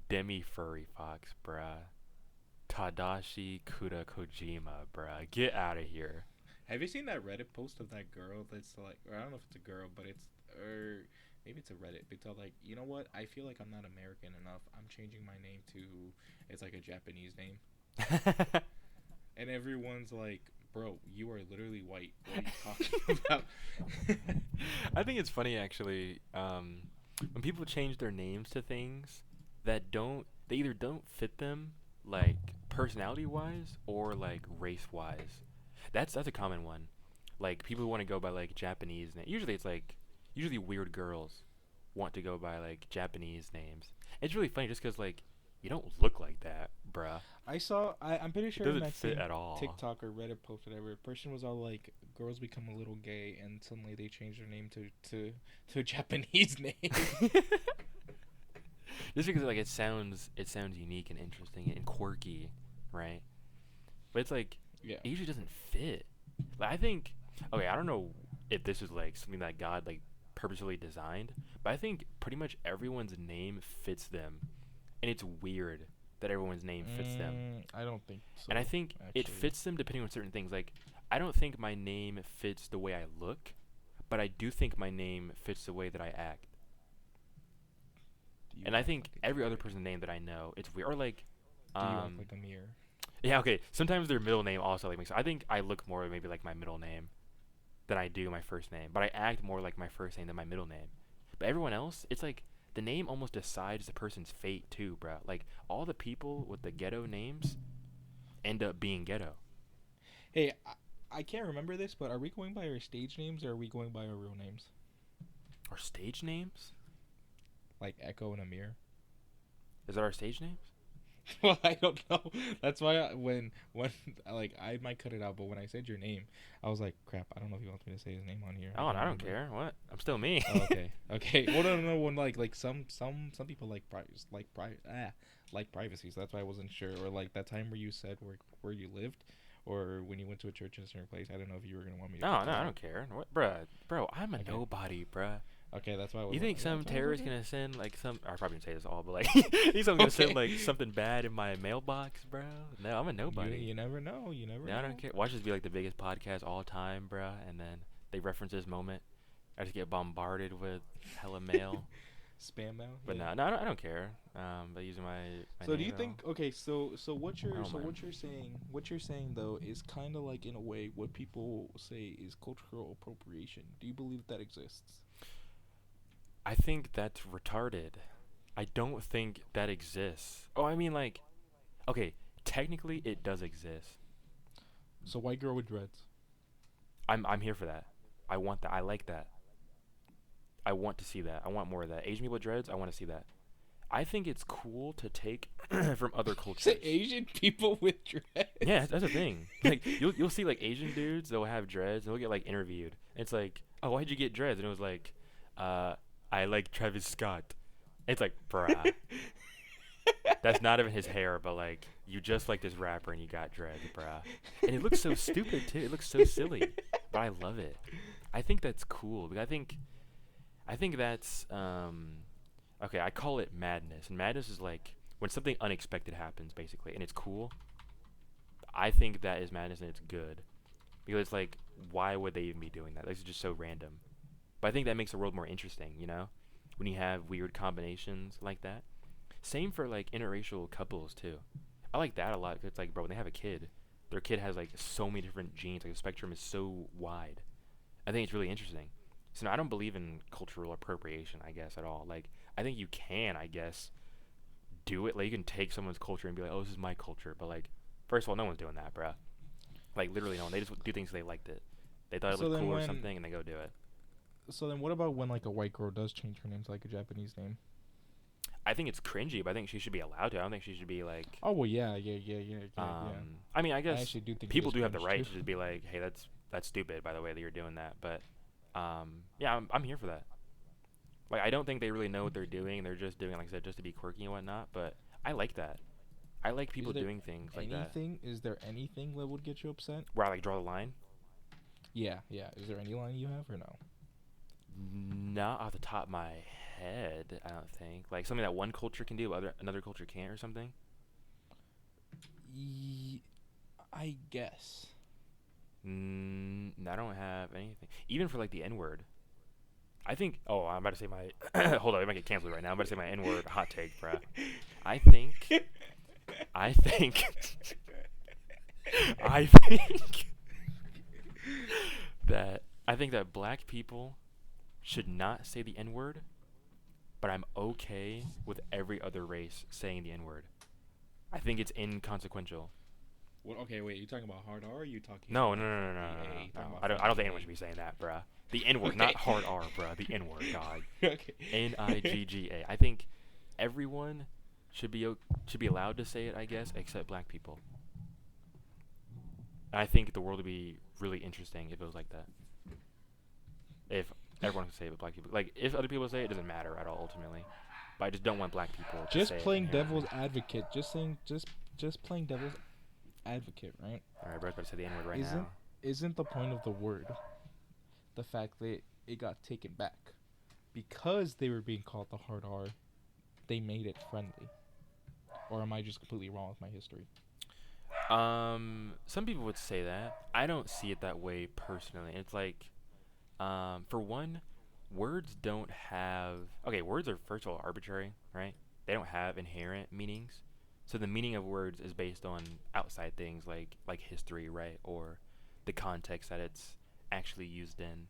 Demi Furry Fox, bruh. Tadashi Kuda Kojima, bruh. Get out of here. Have you seen that Reddit post of that girl that's like, or I don't know if it's a girl, but it's, or maybe it's a Reddit. It's all like, you know what? I feel like I'm not American enough. I'm changing my name to, it's like a Japanese name. And everyone's like, bro, you are literally white. What are you talking about? I think it's funny actually. When people change their names to things that they either don't fit them, like personality wise or like race wise. That's a common one. Like people who want to go by like Japanese name. Usually weird girls want to go by like Japanese names. It's really funny just because like you don't look like that, bruh. I'm pretty It sure in doesn't that fit same at all. TikTok or Reddit post, whatever, a person was all like, girls become a little gay, and suddenly they change their name to a Japanese name. Just because like it sounds unique and interesting and quirky, right? But it's like Yeah. it usually doesn't fit. Like I think okay, I don't know if this is like something that God like purposely designed, but I think pretty much everyone's name fits them. And it's weird that everyone's name fits them. I don't think so. And I think it Actually, fits them depending on certain things. Like I don't think my name fits the way I look, but I do think my name fits the way that I act. do you And I act think like a every other kid? person name that I know, it's weird. Or like Do you act um like a mirror? yeah, okay. Sometimes their middle name also like makes I think I look more maybe like my middle name than I do my first name, but I act more like my first name than my middle name. But everyone else, it's like the name almost decides the person's fate too, bro. Like all the people with the ghetto names end up being ghetto. Hey, I can't remember this, but are we going by our stage names or are we going by our real names? Our stage names? Like Echo and Amir? Is that our stage names? Well, I don't know. That's why when like I might cut it out, but when I said your name, I was like, crap. I don't know if he wants me to say his name on here. Oh, can't I don't remember. care. What? I'm still me. Oh, okay, okay. Well, no. When like some people like privacy. So that's why I wasn't sure. Or like that time where you said where you lived, or when you went to a church in a certain place. I don't know if you were gonna want me to No, cut no, that I out. don't care. What, bruh? Bro, I'm a Okay, nobody, bruh. okay. That's why I was. You think That's some why I was terrorist okay. gonna send like some? I probably didn't say this all, but like, you think I'm gonna send Okay. like something bad in my mailbox, bro? No, I'm a nobody. You never know. You never No, I know. don't care. Watch this be like the biggest podcast all time, bruh, and then they reference this moment. I just get bombarded with hella mail. Spam mail. But Yeah. no, no, I don't care. But using my So do name you at all. think okay, so I don't mind. what you're saying though is kind of like in a way what people say is cultural appropriation. Do you believe that exists? I think that's retarded. I don't think that exists. Oh, I mean, like, okay, technically it does exist. So white girl with dreads. I'm here for that. I want that. I like that. I want to see that. I want more of that. Asian people with dreads. I want to see that. I think it's cool to take from other Say cultures. Asian people with dreads. Yeah, that's a thing. Like you'll see like Asian dudes they'll have dreads and they'll get like interviewed. And it's like, oh, why'd you get dreads? And it was like, uh, I like Travis Scott. It's like, bruh, that's not even his hair, but like you just like this rapper and you got dreads, bruh. And it looks so stupid too. It looks so silly, but I love it. I think that's cool. I think that's okay. I call it madness, and madness is like when something unexpected happens, basically, and it's cool. I think that is madness, and it's good because it's like, why would they even be doing that? Like, it's just so random. But I think that makes the world more interesting, you know, when you have weird combinations like that. Same for like interracial couples too. I like that a lot. 'Cause it's like, bro, when they have a kid, their kid has like so many different genes. Like the spectrum is so wide. I think it's really interesting. So no, I don't believe in cultural appropriation, I guess, at all. Like, I think you can, I guess, do it. Like, you can take someone's culture and be like, oh, this is my culture. But like, first of all, no one's doing that, bruh. Like, literally, no one. They just do things 'cause they liked it. They thought it So looked then cool or when something, and they go do it. so then what about when like a white girl does change her name to like a Japanese name? I think it's cringy, but I think she should be allowed to. I don't think she should be like. Oh well, yeah. I mean, I I guess actually do think it people is do have the cringe right too. to just be like, hey, that's stupid, by the way, that you're doing that. But, yeah, I'm here for that. Like, I don't think they really know what they're doing. They're just doing it, like I said, just to be quirky and whatnot. But I like that. I like Is people there doing things like that. anything? Is there anything that would get you upset? Where I like draw the line. Yeah, yeah. Is there any line you have or no? Not off the top of my head, I don't think. Like something that one culture can do, but another culture can't, or something. I guess. I don't have anything. Even for like the N word. I think. Oh, I'm about to say my. Hold on, I might get canceled right now. I'm about to say my N word hot take, bruh. I think. I think. I think I think that black people should not say the N word, but I'm okay with every other race saying the N word. I think it's inconsequential. What? Okay, wait. You talking about hard R? Or are you talking No, about no, no, no, no, funny no, A? no. Talking No. about I don't think funny anyone should be A? saying that, bruh. The N word, Okay. not hard R, bruh. The N word, dog. Okay. Nigga. I think everyone should be allowed to say it, I guess, except black people. I think the world would be really interesting if it was like that. If everyone could say it but black people. Like, if other people say it, it doesn't matter at all, ultimately. But I just don't want black people to Just say it playing inherently. devil's advocate. Just playing devil's advocate, right? Alright, bro's about to say the N word right Isn't now. isn't the point of the word the fact that it got taken back because they were being called the hard R? They made it friendly, or am I just completely wrong with my history? Some people would say that. I don't see it that way personally. It's like, for one, words don't have. Okay, words are first of all arbitrary, right? They don't have inherent meanings. So the meaning of words is based on outside things like history, right, or the context that it's actually used in.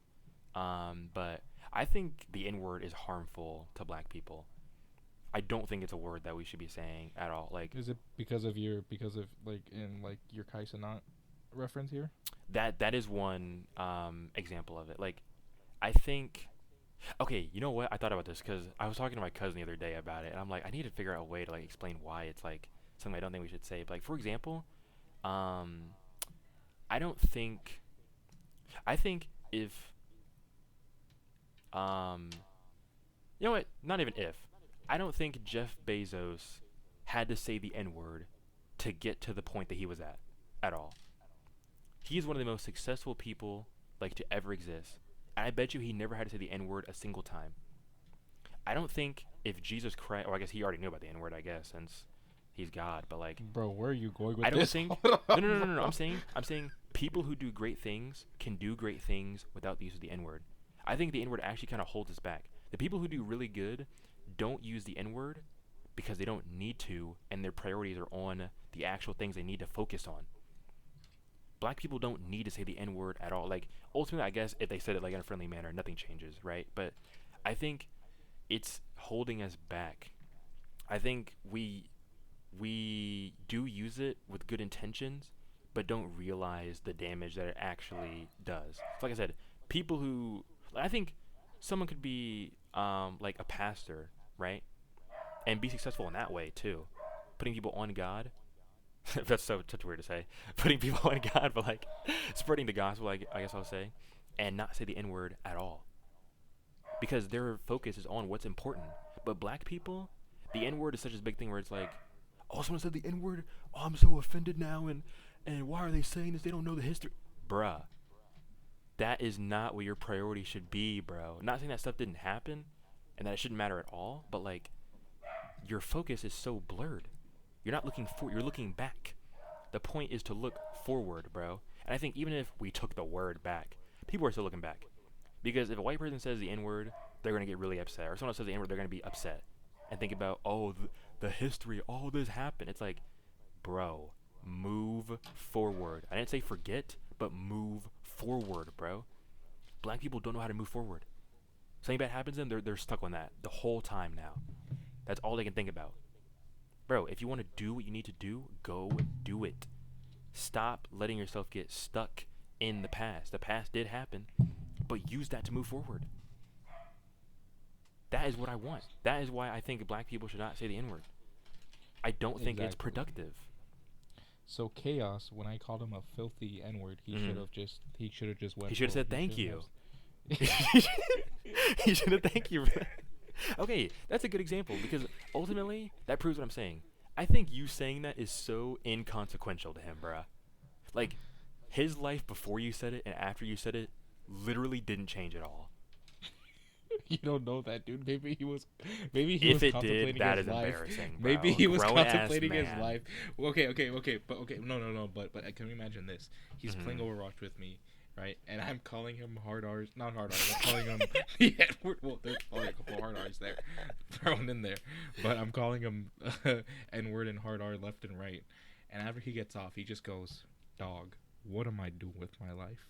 But I think the N word is harmful to black people. I don't think it's a word that we should be saying at all. Like Is it because of like in like your Kaisenat reference here? that is one example of it. Like I think okay, you know what? I thought about this because I was talking to my cousin the other day about it, and I'm like, I need to figure out a way to like explain why it's like something I don't think we should say. But like for example, um, I don't think I think if you know what? Not even if. I don't think Jeff Bezos had to say the N word to get to the point that he was at all. He's one of the most successful people like to ever exist. And I bet you he never had to say the N word a single time. I don't think if Jesus Christ, or I guess he already knew about the N word, I guess, since he's God. But like, Bro, where are you going with I don't this? think. Hold No, on, no, no, no, no. bro. I'm saying people who do great things can do great things without the use of the N word. I think the N word actually kind of holds us back. The people who do really good don't use the N word because they don't need to, and their priorities are on the actual things they need to focus on. Black people don't need to say the N word at all. Like ultimately, I guess if they said it like in a friendly manner, nothing changes, right? But I think it's holding us back. I think we do use it with good intentions, but don't realize the damage that it actually does. So like I said, people who I think someone could be like a pastor, right, and be successful in that way too, putting people on God. That's so such weird to say, putting people on God, but like spreading the gospel. Like I guess I'll say, and not say the N word at all, because their focus is on what's important. But black people, the N word is such a big thing where it's like, oh, someone said the N word. Oh, I'm so offended now, and why are they saying this? They don't know the history, bruh. That is not what your priority should be, bro. Not saying that stuff didn't happen, and that it shouldn't matter at all, but like your focus is so blurred. You're not looking for. You're looking back. The point is to look forward, bro. And I think even if we took the word back, people are still looking back. Because if a white person says the N word, they're going to get really upset. Or someone else says the N word, they're going to be upset. And think about, oh, the history, all this happened. It's like, bro, move forward. I didn't say forget, but move forward, bro. Black people don't know how to move forward. Something bad happens to them, they're stuck on that the whole time now. That's all they can think about. Bro, if you want to do what you need to do, go do it. Stop letting yourself get stuck in the past. The past did happen, but use that to move forward. That is what I want. That is why I think black people should not say the N word. I don't think it's productive. So Chaos, when I called him a filthy N word, he should have just went. He should have said thank you. He should have thank you. Okay, that's a good example because ultimately that proves what I'm saying. I think you saying that is so inconsequential to him, bruh. Like, his life before you said it and after you said it literally didn't change at all. You don't know that, dude. Maybe he was. Maybe he if was it contemplating did, that his is life. embarrassing. Bro. Maybe he was contemplating his man. life. Okay. But okay. No. But can you imagine this? He's playing Overwatch with me, right? And I'm calling him hard R's, not hard R's. I'm calling him the N word. Well, there's probably a couple hard R's there thrown in there, but I'm calling him N word and hard R left and right. And after he gets off, he just goes, "Dog, what am I doing with my life?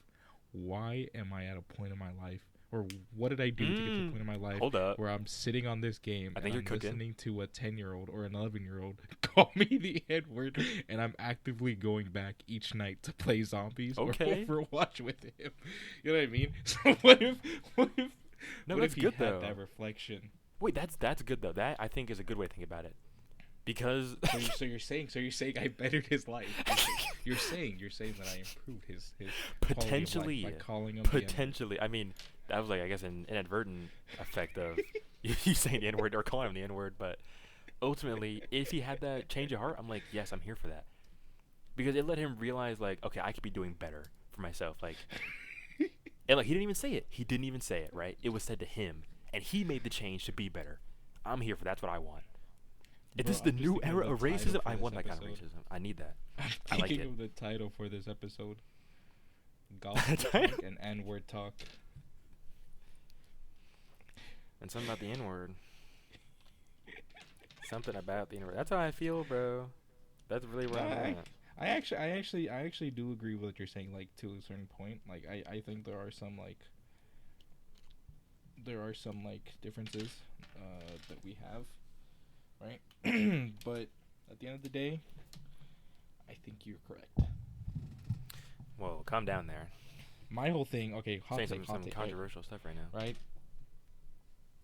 Why am I at a point in my life?" Or what did I do to get to the point in my life where I'm sitting on this game I think and you're I'm listening to a 10-year-old or an 11-year-old call me the N-word, and I'm actively going back each night to play zombies or Overwatch with him. You know what I mean? So what if no, what that's if he good, had though. that reflection? Wait, that's good though. That I think is a good way to think about it. Because so you're saying I bettered his life. You're saying that I improved his potentially by calling him potentially. I mean, that was like I guess an inadvertent effect of you saying the N word or calling him the N word. But ultimately, if he had that change of heart, I'm like, yes, I'm here for that, because it let him realize like, okay, I could be doing better for myself. Like, and like he didn't even say it. He didn't even say it. Right? It was said to him, and he made the change to be better. I'm here for that's what I want. If this is the new era of racism, I want that kind of racism. I need that. I'm thinking of the title for this episode. Gospel talk and N-word talk. And something about the N-word. Something about the N-word. That's how I feel, bro. That's really where I'm at. I actually do agree with what you're saying, like, to a certain point. Like, I think there are some differences that we have. Right? But at the end of the day, I think you're correct. Whoa, calm down there. My whole thing, okay, saying some controversial stuff right now. Right?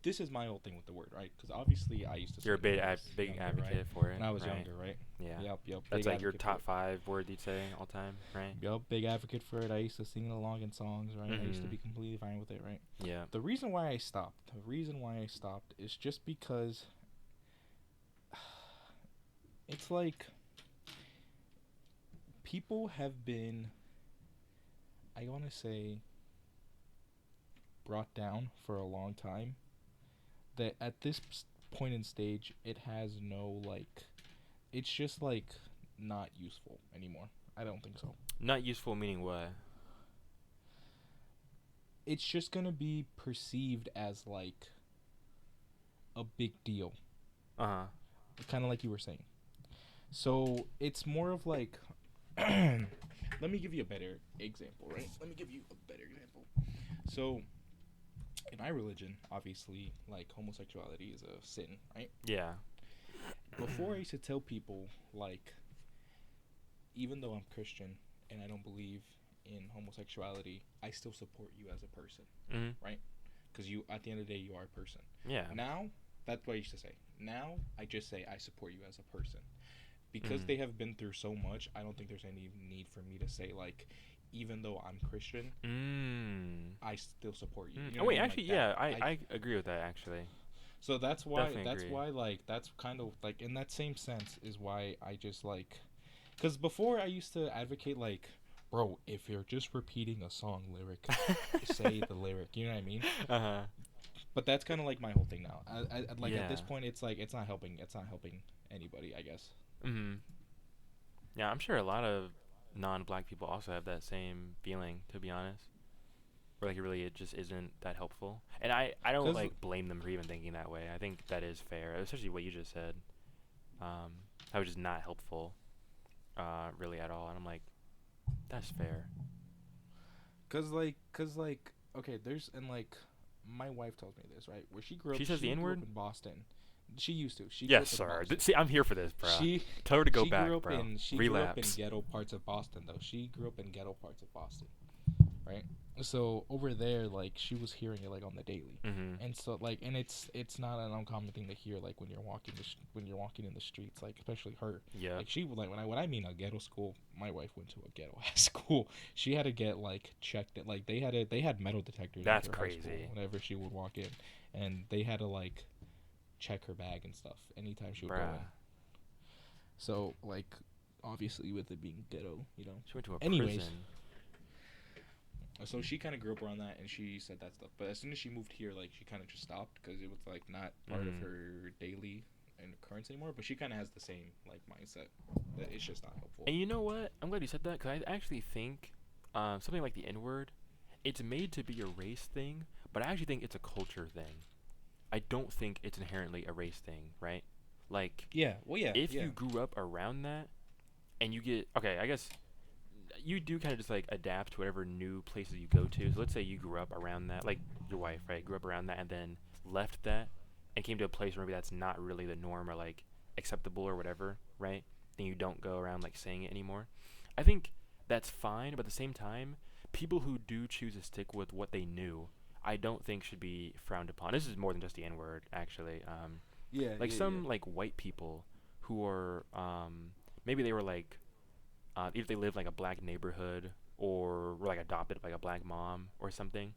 This is my whole thing with the word, right? Because obviously I used to. You're a big advocate for it. When I was younger, right? Yeah. Yep. That's like your top 5 word you'd say all time, right? Yep, big advocate for it. I used to sing along in songs, right? I used to be completely fine with it, right? Yeah. The reason why I stopped is just because it's like people have been, I want to say, brought down for a long time, that at this point in stage it has no, like, it's just like not useful anymore. I don't think so. Not useful meaning what? It's just gonna be perceived as like a big deal. Uh-huh. Kind of like you were saying. So it's more of like, let me give you a better example, right? So in my religion, obviously, like homosexuality is a sin, right? Yeah. Before I used to tell people like, even though I'm Christian and I don't believe in homosexuality, I still support you as a person, Mm-hmm. right? Because you, at the end of the day, you are a person. Yeah. Now, that's what I used to say. Now, I just say I support you as a person. Because Mm. they have been through so much, I don't think there's any need for me to say, like, even though I'm Christian, Mm. I still support you. Mm. You know Oh what I wait, mean? actually, Like that. yeah, I agree with that actually. So that's why Definitely agree. like that's kind of like in that same sense is why I just like, because before I used to advocate like, bro, if you're just repeating a song lyric, say the lyric. You know what I mean? Uh huh. But that's kind of like my whole thing now. Like at this Yeah. point, it's like it's not helping. It's not helping anybody, I guess. Mm-hmm. Yeah, I'm sure a lot of non-black people also have that same feeling. To be honest, where like it just isn't that helpful. And I don't Cause like blame them for even thinking that way. I think that is fair, especially what you just said. That was just not helpful, really at all. And I'm like, that's fair. cause like okay, there's and like my wife tells me this right where She says the she N grew up word. in Boston. She used to. She grew Yes, up in sir. Boston. See, I'm here for this, bro. She Tell her to go she back, grew up bro. in Relapse. ghetto parts of Boston though. She grew up in ghetto parts of Boston, right? So over there, like she was hearing it like on the daily, Mm-hmm. and so like and it's not an uncommon thing to hear like when you're walking when you're walking in the streets, like especially her. Yep. Like she like when I mean a ghetto school, my wife went to a ghetto ass school. She had to get like checked. Like they had metal detectors at That's her high school crazy, whenever she would walk in, and they had to like check her bag and stuff anytime she would go in. bruh. So like obviously with it being ghetto, you know. She went to a Anyways, prison. so she kind of grew up around that, and she said that stuff. But as soon as she moved here, like she kind of just stopped because it was like not part of Mm. her daily and occurrence anymore. But she kind of has the same like mindset that it's just not helpful. And you know what? I'm glad you said that because I actually think something like the N word, it's made to be a race thing, but I actually think it's a culture thing. I don't think it's inherently a race thing, right? Like, Yeah. Well, yeah. if Yeah. you grew up around that and you get, okay, I guess you do kind of just like adapt to whatever new places you go to. So let's say you grew up around that, like your wife, right? Grew up around that and then left that and came to a place where maybe that's not really the norm or like acceptable or whatever, right? Then you don't go around like saying it anymore. I think that's fine, but at the same time, people who do choose to stick with what they knew, I don't think should be frowned upon. This is more than just the N word, actually. Yeah. Like Yeah. Yeah. some like white people who are maybe they were like if they live like a black neighborhood or were like adopted by like a black mom or something,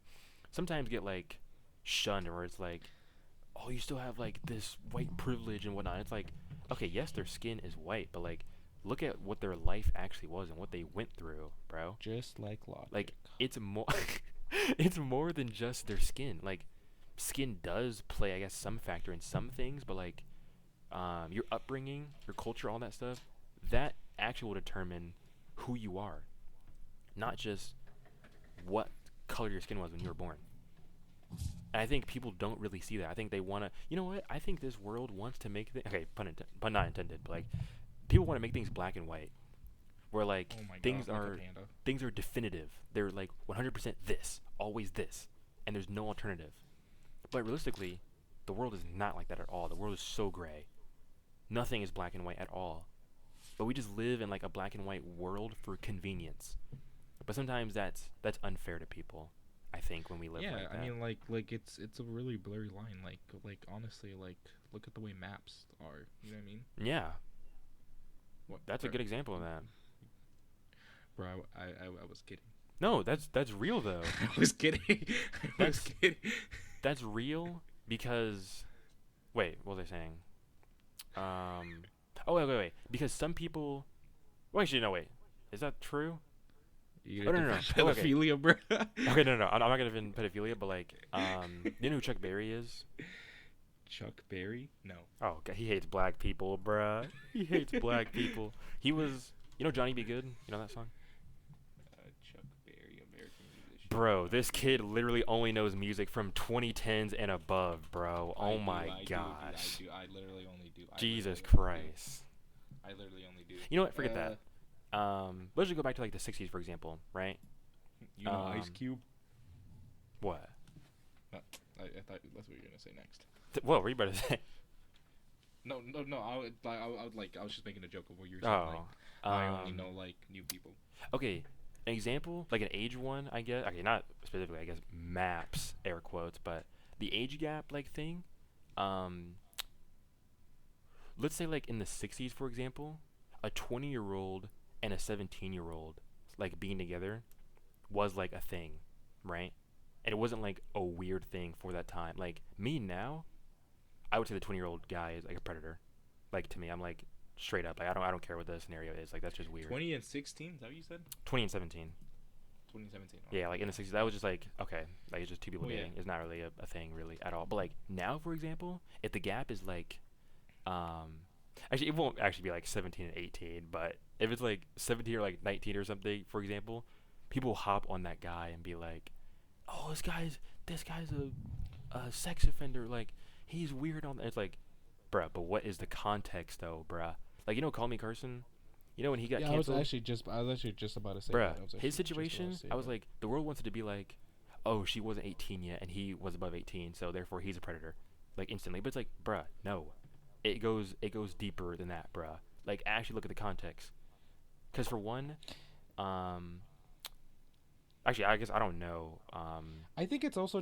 sometimes get like shunned where it's like, oh, you still have like this white privilege and whatnot. It's like, okay, yes, their skin is white, but like, look at what their life actually was and what they went through, bro. Just like logic. Like, it's more, it's more than just their skin. Like, skin does play, I guess, some factor in some things, but like, your upbringing, your culture, all that stuff, that actually will determine who you are, not just what color your skin was when you were born. And I think people don't really see that. I think they want to, you know what? I think this world wants to make okay, pun not intended, but like people want to make things black and white, where like Oh my things god, like a are panda. things are definitive. They're like 100% this, always this, and there's no alternative. But realistically, the world is not like that at all. The world is so gray. Nothing is black and white at all. But we just live in like a black and white world for convenience. But sometimes that's unfair to people. I think when we live Yeah, like I that. mean, like it's a really blurry line. Like honestly, like look at the way maps are. You know what I mean? Yeah, What? that's a good example of that. Bro, I was kidding. No, that's real though. I was kidding. I was That's kidding. that's real because wait, what was I saying? Oh wait. Because some people. Well, actually, no, wait. Is that true? You Oh gonna no. define Okay. pedophilia, bro? Okay, no. I'm not gonna defend pedophilia, but like, you know who Chuck Berry is? Chuck Berry? No. Oh, God, he hates black people, bruh. He hates black people. He was, you know, Johnny Be Good. You know that song? Chuck Berry, American musician. Bro, this kid literally only knows music from 2010s and above, bro. Oh my gosh. I literally only do. Jesus literally only Christ. do. I literally only do. You know what? Forget that. Let's just go back to like the 60s, for example, right? You know Ice Cube? What? Uh, I thought that's what you were gonna say next. What were you about to say? No. I was just making a joke of what you were saying. Like, Oh, I only um, know like new people. okay. An example, like an age one, I guess. Okay, not specifically, I guess maps, air quotes, but the age gap like thing. Um, let's say like in the 60s, for example, a 20-year-old and a 17-year-old like being together was like a thing, right? And it wasn't like a weird thing for that time. Like me now, I would say the 20-year-old guy is like a predator. Like to me, I'm like straight up. Like I don't care what the scenario is. Like that's just weird. 20 and 16. Is that what you said? 20 and 17. 2017. Oh, Yeah, like in okay. the 60s, that was just like okay, like it's just two people Well, yeah. dating. It's not really a thing really at all. But like now, for example, if the gap is like, actually it won't actually be like 17 and 18, but if it's like 17 or like 19 or something, for example, people will hop on that guy and be like, oh, this guy's a sex offender. Like he's weird on. It's like, bruh, but what is the context though, bruh? Like Call Me Carson. You know when he got Yeah, canceled, I was actually just about to say bruh. that. I was His actually just about to situation, say I was that. like, the world wants it to be like, oh, she wasn't 18 yet, and he was above 18, so therefore he's a predator, like instantly. But it's like, bruh, no, it goes deeper than that, bruh. Like actually look at the context. Because for one, um, actually I guess I don't know. I think it's also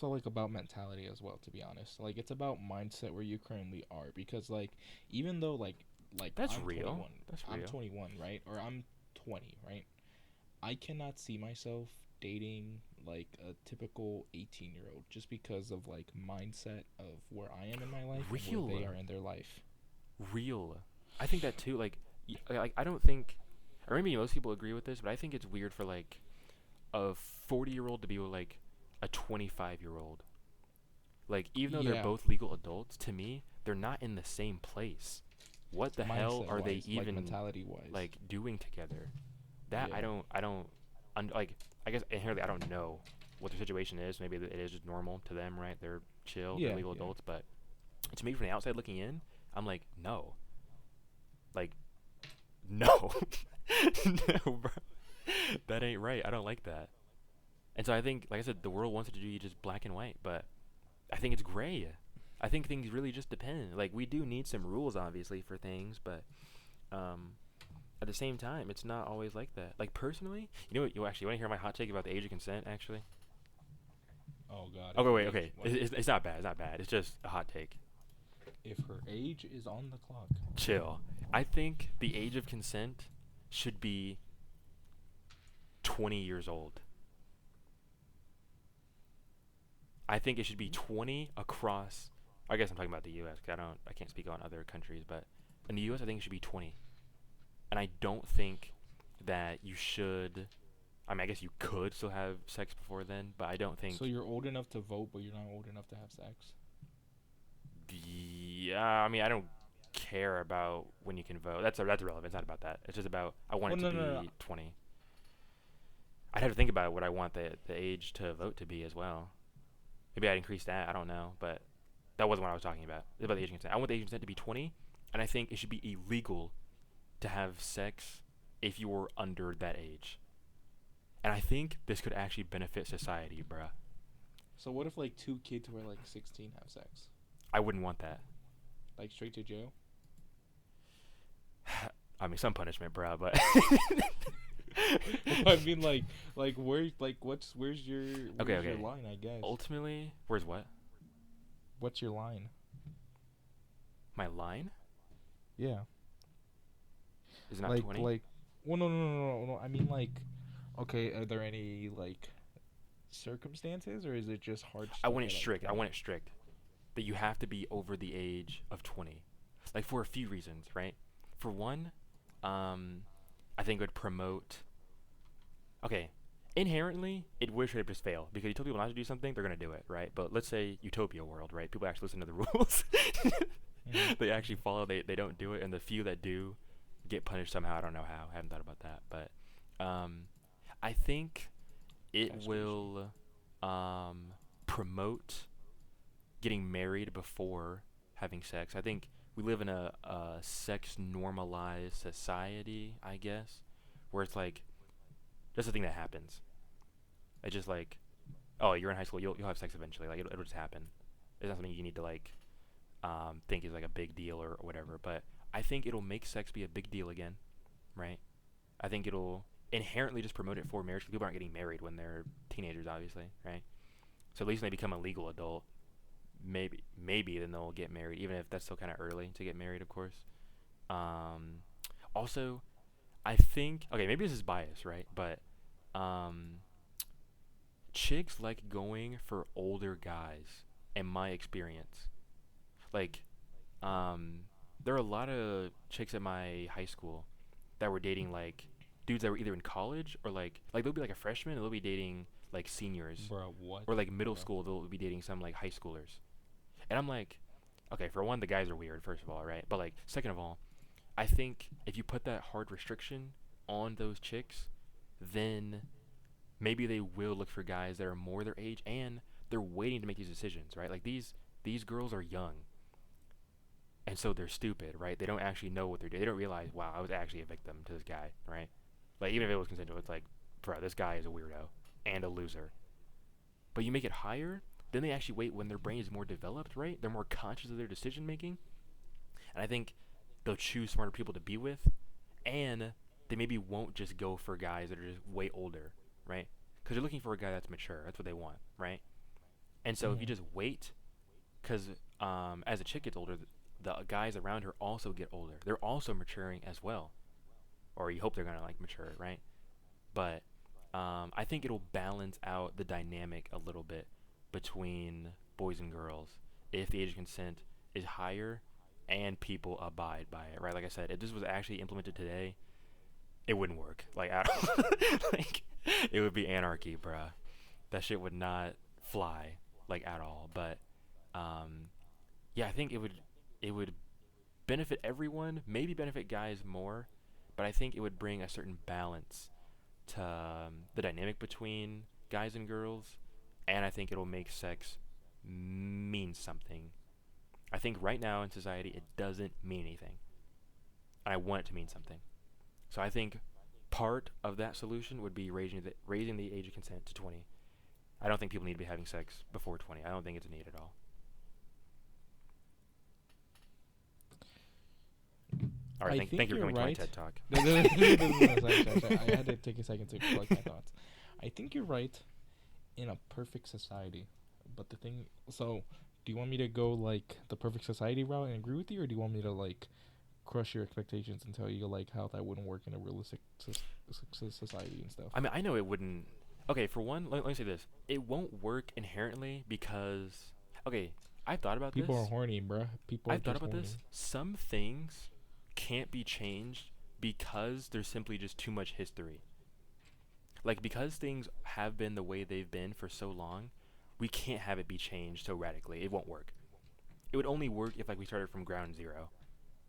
like about mentality as well. To be honest, like it's about mindset where you currently are. Because like even though like That's I'm real. 21, That's I'm real. 21, right? Or I'm 20, right? I cannot see myself dating like a typical 18-year-old just because of like mindset of where I am in my life and where they Real. are in their life. Real. I think that too. Like I don't think, or maybe most people agree with this, but I think it's weird for like a 40-year-old to be with like a 25-year-old. Like even though they're Yeah, both legal adults, to me they're not in the same place. What the hell mindset are they wise, like even mentality wise. like doing together? That Yeah. I don't, like I guess inherently I don't know what their situation is. Maybe it is just normal to them, right? They're chill, they're Yeah, legal yeah. adults, but to me from the outside looking in, I'm like no, like no, no, bro. That ain't right. I don't like that. And so I think, like I said, the world wants it to be just black and white, but I think it's gray. I think things really just depend. Like we do need some rules, obviously, for things, but um, at the same time, it's not always like that. Like personally, you know what? You actually want to hear my hot take about the age of consent? Actually, Oh God, if okay, her wait, age okay, what? it's not bad. It's not bad. It's just a hot take. If her age is on the clock. Chill. I think the age of consent should be 20 years old. I think it should be 20 across. I guess I'm talking about the U.S. 'Cause I can't speak on other countries, but in the U.S. I think it should be 20. And I don't think that you should. I mean, I guess you could still have sex before then, but I don't So think. you're old enough to vote, but you're not old enough to have sex. Yeah, I mean, I don't care about when you can vote. That's irrelevant. It's not about that. It's just about I want Well, it to no. be 20. I'd have to think about what I want the age to vote to be as well. Maybe I'd increase that. I don't know, but that wasn't what I was talking about. It's about the age of consent. I want the age of consent to be 20, and I think it should be illegal to have sex if you were under that age. And I think this could actually benefit society, bruh. So what if like two kids who are like 16 have sex? I wouldn't want that. Like straight to jail? I mean, some punishment, bruh, but. Well, I mean like where's Okay, your okay. line? I guess. Ultimately, where's what? What's your line? My line? Yeah. Is it not 20? Like. Well, no. I mean like, okay. Are there any like circumstances, or is it just hard I stuck want it at like strict. I 20? want it strict. That you have to be over the age of 20. Like, for a few reasons, right? For one, I think it would promote. Okay, inherently, it would should just fail because you tell people not to do something, they're gonna do it, right? But let's say utopia world, right? People actually listen to the rules. Mm-hmm. They actually follow. They don't do it, and the few that do get punished somehow. I don't know how. I haven't thought about that, but I think it Castration. will promote getting married before having sex. I think we live in a sex normalized society, I guess, where it's like that's the thing that happens. It's just like oh, you're in high school, you'll have sex eventually. Like it'll just happen. It's not something you need to like think is like a big deal or whatever. But I think it'll make sex be a big deal again, right? I think it'll inherently just promote it for marriage. 'Cause people aren't getting married when they're teenagers, obviously, right? So at least when they become a legal adult, maybe then they'll get married, even if that's still kind of early to get married, of course. Um, Also, I think okay, maybe this is bias, right? But um, chicks like going for older guys, in my experience. Like, um, there are a lot of chicks at my high school that were dating like dudes that were either in college or like they'll be like a freshman and they'll be dating like seniors, Bro, what? or like middle Bro. school they'll be dating some like high schoolers. And I'm like, okay, for one, the guys are weird, first of all, right? But like, second of all, I think if you put that hard restriction on those chicks, then maybe they will look for guys that are more their age and they're waiting to make these decisions, right? Like these girls are young and so they're stupid, right? They don't actually know what they're doing. They don't realize, wow, I was actually a victim to this guy, right? Like even if it was consensual, it's like, bro, this guy is a weirdo and a loser. But you make it higher, then they actually wait when their brain is more developed, right? They're more conscious of their decision making, and I think they'll choose smarter people to be with, and they maybe won't just go for guys that are just way older, right? Because they're looking for a guy that's mature. That's what they want, right? And so if you Mhm. just wait, because as a chick gets older, the guys around her also get older. They're also maturing as well, or you hope they're gonna like mature, right? But I think it'll balance out the dynamic a little bit between boys and girls if the age of consent is higher and people abide by it, right? Like I said, if this was actually implemented today, it wouldn't work. Like at all. Like it would be anarchy, bruh. That shit would not fly like at all. But um, yeah, I think it would benefit everyone. Maybe benefit guys more, but I think it would bring a certain balance to the dynamic between guys and girls, and I think it'll make sex mean something. I think right now in society it doesn't mean anything, and I want it to mean something. So I think part of that solution would be raising the age of consent to 20. I don't think people need to be having sex before 20. I don't think it's a need at all. All right, I thank think you for you're coming to my right. TED talk. Sorry. I had to take a second to collect my thoughts. I think you're right in a perfect society, but the thing. So, do you want me to go like the perfect society route and agree with you, or do you want me to like crush your expectations and tell you like how that wouldn't work in a realistic society and stuff? I mean, I know it wouldn't. Okay, for one, let me say this: it won't work inherently because, okay, I've thought about People are this. horny, bruh. People are I've thought just about this. horny. Some things can't be changed because there's simply just too much history. Like because things have been the way they've been for so long, we can't have it be changed so radically. It won't work. It would only work if like we started from ground zero,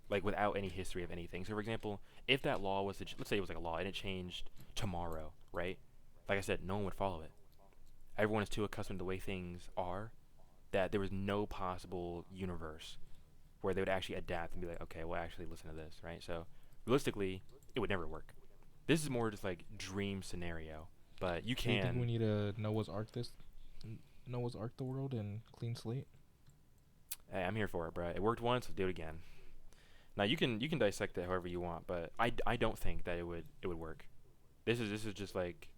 like without any history of anything. So for example, if that law was to let's say it was like a law and it changed tomorrow, right? Like I said, no one would follow it. Everyone is too accustomed to the way things are that there was no possible universe where they would actually adapt and be like, okay, well, actually listen to this, right? So realistically, it would never work. This is more just like dream scenario, but you So you think we can. need to Noah's Ark the world and clean slate? Hey, I'm here for it, bro. It worked once, do it again. Now you can dissect it however you want, but I don't think that it would work. This is just like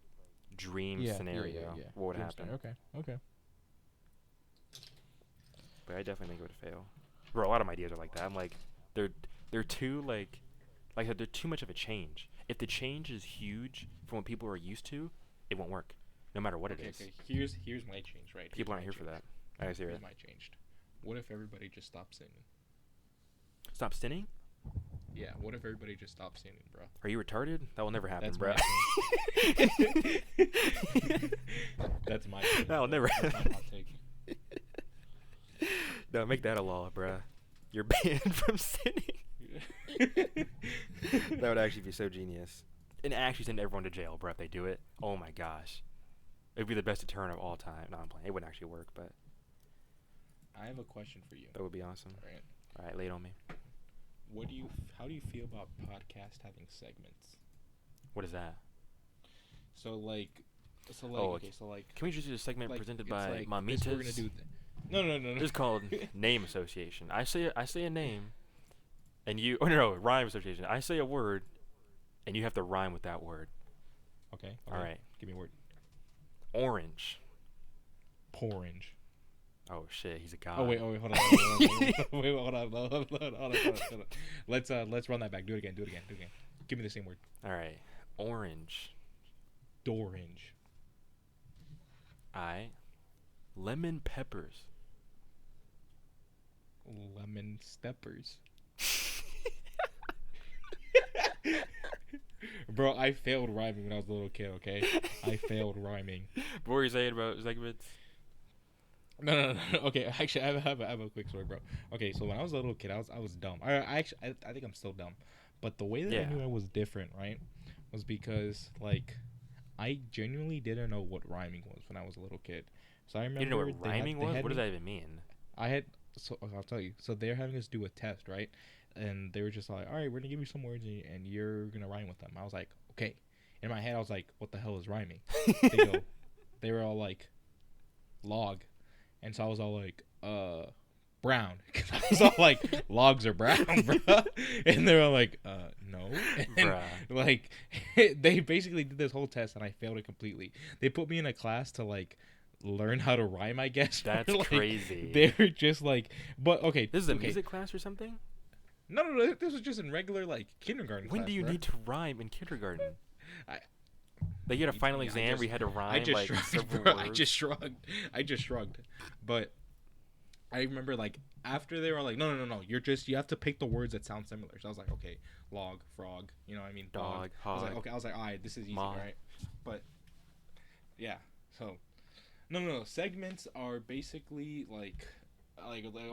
dream scenario. Yeah. What would Dream scenario. happen? Okay, okay. But I definitely think it would fail. Bro, a lot of my ideas are like that. I'm like, they're they're too like I said, they're too much of a change. If the change is huge from what people are used to, it won't work, no matter what it Okay, is. okay. Here's my change, right? Here's People aren't my here for change. that. I guess hear Here's it. my changed. What if everybody just stopped sinning? Stop sinning? Yeah. What if everybody just stopped sinning, bro? Are you retarded? That will never happen, That's bro. my change. That's my change. That'll Bro. never That's my happen. hot take. No, make that a law, bruh. You're banned from sinning. That would actually be so genius. And actually send everyone to jail, bro, if they do it. Oh my gosh. It would be the best deterrent of all time. No, I'm playing. It wouldn't actually work, but I have a question for you. that would be awesome. All right. All right, lay it on me. How do you feel about podcast having segments? What is that? So like So like, Oh, okay, so can we just do a segment like presented it's by like this. We're gonna Mamitas? do. No, no, no, no. This is called name association. I say a name, and you. Oh no, rhyme association. I say a word, and you have to rhyme with that word. Okay, All okay. right. Give me a word. Orange. Orange. Oh shit, he's a Oh god. wait, oh wait, hold on, hold on, hold on. Wait, hold on. Let's run that back. Do it again. Do it again. Do it again. Give me the same word. All right. Orange. Orange. I. Lemon peppers. Lemon steppers. Bro, I failed rhyming when I was a little kid. Okay, I failed rhyming. What were you saying about segments? No. Okay, actually, I have a quick story, bro. Okay, so when I was a little kid, I was dumb. I think I'm still dumb, but the way that I Yeah. knew I was different, right, was because like I genuinely didn't know what rhyming was when I was a little kid. So I You didn't know remember what rhyming they was? had What does me. that even mean? I had so I'll tell you. So they're having us do a test, right? And they were just like, "All right, we're gonna give you some words, and you're gonna rhyme with them." I was like, "Okay." In my head, I was like, "What the hell is rhyming?" They go. They were all like, "Log," and so I was all like, brown. Cause I was all like, logs are brown, bro. And they were like, no. And Bruh. like, they basically did this whole test and I failed it completely. They put me in a class to like learn how to rhyme, I guess. That's Like, crazy. they're just like, but okay. This is a Okay. music class or something? No. This was just in regular like kindergarten When class, do you bro. need to rhyme in kindergarten? I, Like you had a final I exam just, where you had to I rhyme just like shrugged, several bro. words. I just shrugged. But I remember like after they were like, no. You have to pick the words that sound similar. So I was like, okay, log, frog, you know what I mean, dog. Dog, I was like, hog, okay, I was like, all right, this is easy, moth. right? But yeah, so no. Segments are basically like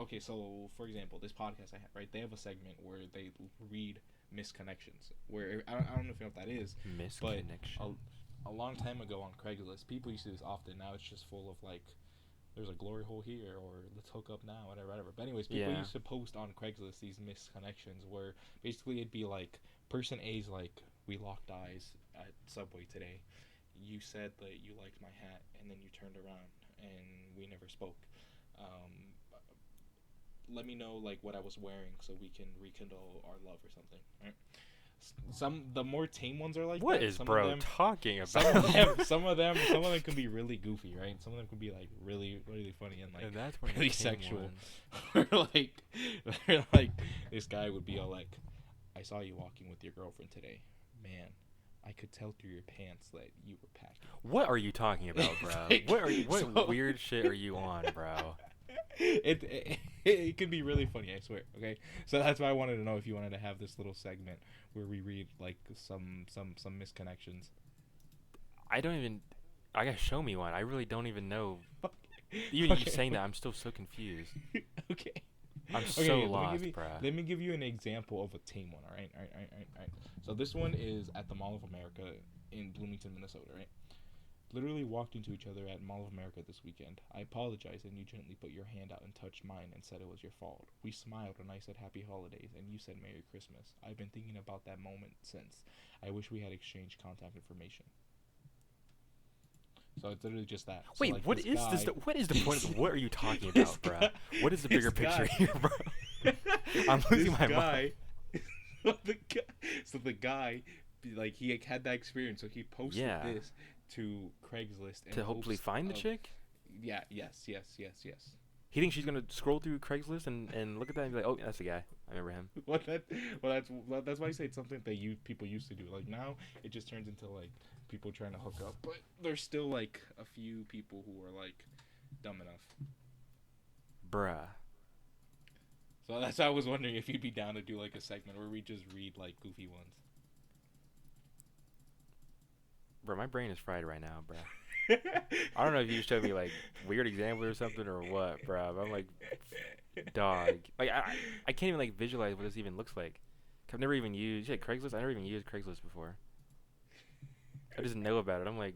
okay. So for example, this podcast I have, right? They have a segment where they read misconnections. Where I don't know if you know what that is, but Misconnection. a long time ago on Craigslist, people used to do this often. Now it's just full of like there's a glory hole here or let's hook up now, whatever. But anyways, people Yeah. used to post on Craigslist these misconnections where basically it'd be like person A's like we locked eyes at Subway today. You said that you liked my hat and then you turned around and we never spoke. Um, let me know like what I was wearing so we can rekindle our love or something. Right? Some the more tame ones are like What that. is bro talking Some of about? them, some of them can be really goofy, right? Some of them can be like really, really funny and like And that's one of the really tame sexual. ones. Or like, they're like this guy would be all like, "I saw you walking with your girlfriend today, man. I could tell through your pants that you were packing." What are you talking about, bro? Like, What are you? What so- weird shit are you on, bro? it can be really funny, I swear. Okay, so that's why I wanted to know if you wanted to have this little segment where we read like some misconnections. I don't even. I gotta show me one. I really don't even know. Even you Okay. saying that, I'm still so confused. Okay. I'm Okay, so let me lost, give you bro. let me give you an example of a tame one. All right. So this one is at the Mall of America in Bloomington, Minnesota. Right. Literally walked into each other at Mall of America this weekend. I apologized and you gently put your hand out and touched mine and said it was your fault. We smiled and I said happy holidays and you said Merry Christmas. I've been thinking about that moment since. I wish we had exchanged contact information. So it's literally just that. So Wait, like what this is guy, this? What is the point? Of, what are you talking this about, bro? guy- What is the this bigger picture guy- here, bro? I'm losing this my guy, so the guy, like he had that experience, so he posted Yeah. this to Craigslist in To hopefully hopes find the of- chick. Yeah. Yes. He thinks she's gonna scroll through Craigslist and look at that and be like, oh, that's the guy. I remember him. That's why I say it's something that people used to do. Like now, it just turns into like people trying to hook up, but there's still like a few people who are like dumb enough. Bruh. So that's why I was wondering if you'd be down to do like a segment where we just read like goofy ones. Bro, my brain is fried right now, bruh. I don't know if you showed me like weird examples or something or what, bro. I'm like, dog. Like I can't even like visualize what this even looks like. I've never even used. You said Craigslist. I never even used Craigslist before. I just know about it. I'm like,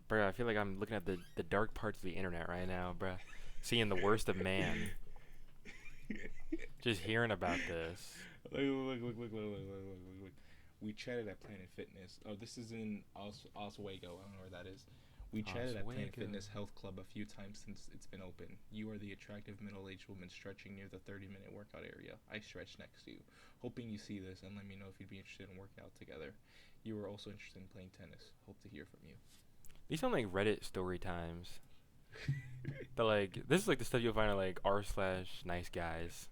bro. I feel like I'm looking at the dark parts of the internet right now, bro. Seeing the worst of man. Just hearing about this. Look. We chatted at Planet Fitness. Oh, this is in Oswego. I don't know where that is. We Oh, it's chatted at way Planet ago. Fitness Health Club a few times since it's been open. You are the attractive middle-aged woman stretching near the 30-minute workout area. I stretch next to you, hoping you see this and let me know if you'd be interested in working out together. You are also interested in playing tennis. Hope to hear from you. These sound like Reddit story times. But like, this is like the stuff you'll find on like r/nice guys.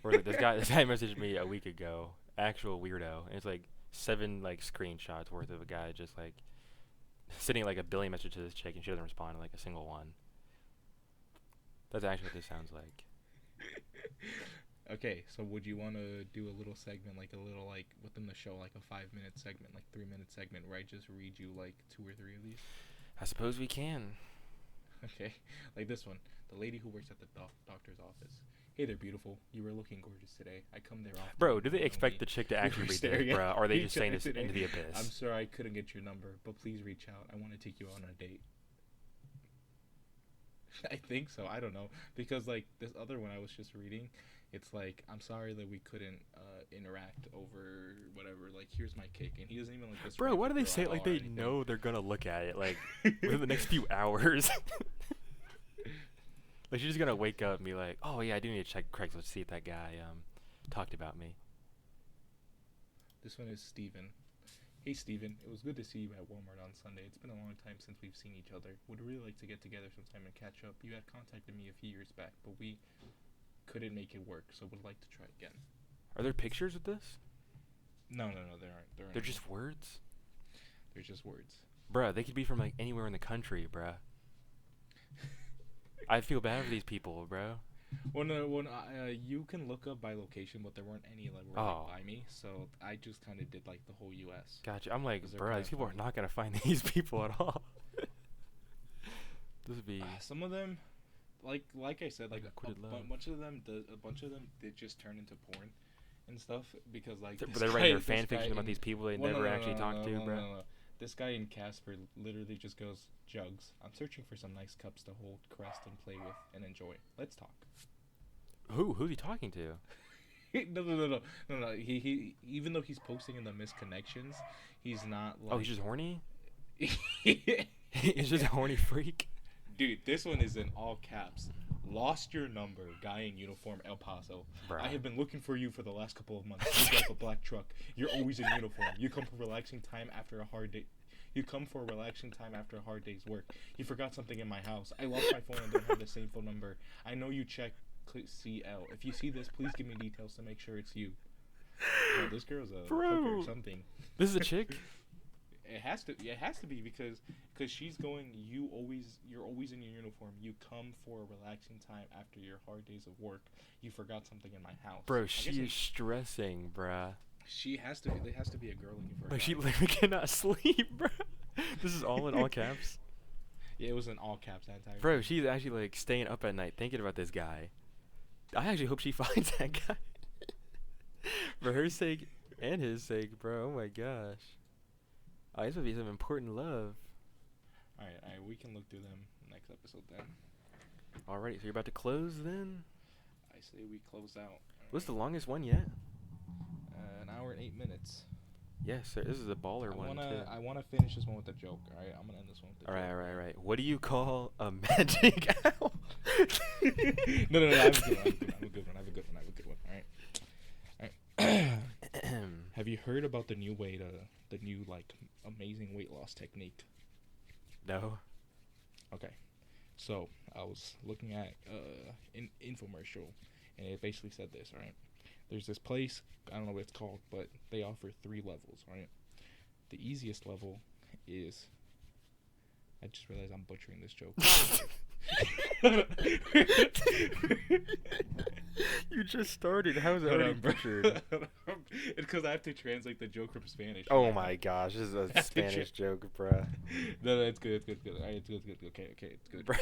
Or like this guy messaged me a week ago, actual weirdo, and it's like 7 like screenshots worth of a guy just like sending like a billion message to this chick, and she doesn't respond to like a single one. That's actually what this sounds like. Okay, so would you want to do a little segment, like a little, like, within the show, like a 5-minute segment, like 3-minute segment, where I just read you, like, 2 or 3 of these? I suppose we can. Okay, like this one. The lady who works at the doctor's office. Hey there, beautiful. You were looking gorgeous today. I come there often. Bro, do they You know expect me. the chick to We actually were read staring this, at bro? Or are they just each saying other this today. into the abyss? I'm sorry I couldn't get your number, but please reach out. I want to take you on a date. I think so. I don't know. Because, like, this other one I was just reading, it's like, I'm sorry that we couldn't interact over whatever. Like, here's my cake. And he doesn't even, like, describe Bro, why the do they girl say at it like all or they anything. know they're gonna look at it, like, within the next few hours? Like, she's just gonna wake up and be like, oh yeah, I do need to check Craigslist to see if that guy talked about me. This one is Steven. Hey Steven, it was good to see you at Walmart on Sunday. It's been a long time since we've seen each other. Would really like to get together sometime and catch up. You had contacted me a few years back, but we couldn't make it work, so would like to try again. Are there pictures of this? No, there aren't. They're just words? They're just words. Bruh, they could be from like anywhere in the country, bruh. I feel bad for these people, bro. You can look up by location, but there weren't any that were Oh. like by me, so I just kind of did like the whole U.S. Gotcha. I'm like, 'Cause they're bruh, kinda these people are funny. not gonna find these people at all. This would be Some of them, like I said, like Unrequited love. a bunch of them did just turn into porn and stuff because like But this they're writing guy- their fan this guy fiction about in- these people they well, never actually talked to, bro. no. This guy in Casper literally just goes, Jugs, I'm searching for some nice cups to hold, caress, and play with and enjoy. Let's talk. Who's he talking to? No. He even though he's posting in the misconnections, he's not like. Oh, he's just horny? He's just a horny freak? Dude, this one is in all caps. Lost your number, guy in uniform, El Paso. Bruh. I have been looking for you for the last couple of months. You drive a black truck. You're always in uniform. You come for relaxing time after a hard day. You come for a relaxing time after a hard day's work. You forgot something in my house. I lost my phone and don't have the same phone number. I know you check CL. If you see this, please give me details to make sure it's you. Bro, this girl's a hooker or something. This is a chick? It has to be because she's going. You're always in your uniform. You come for a relaxing time after your hard days of work. You forgot something in my house, Bro, she is stressing, bruh. She has to. There has to be a girl looking for. Like, she literally cannot sleep, bruh. This is all in all caps? Yeah, it was in all caps that entire. Bro, she's actually like staying up at night thinking about this guy. I actually hope she finds that guy. For her sake and his sake, bro. Oh my gosh. Oh, this would be some important love. All right. We can look through them next episode then. Alright, so you're about to close then? I say we close out. What's the longest one yet? An hour and 8 minutes. Yes, sir. This is a baller one too. I wanna finish this one with a joke. All right, I'm gonna end this one with a joke. Alright. What do you call a magic owl? No. I have a good one. All right. Have you heard about the new like amazing weight loss technique? No. Okay. So I was looking at an infomercial, and it basically said this. All right. There's this place. I don't know what it's called, but they offer 3 levels. Right. The easiest level is. I just realized I'm butchering this joke. You just started. How is it already butchered? It's because I have to translate the joke from Spanish. Oh my gosh, this is a Spanish joke, bruh. No, it's good. All right, it's good. Okay, it's good. Bruh.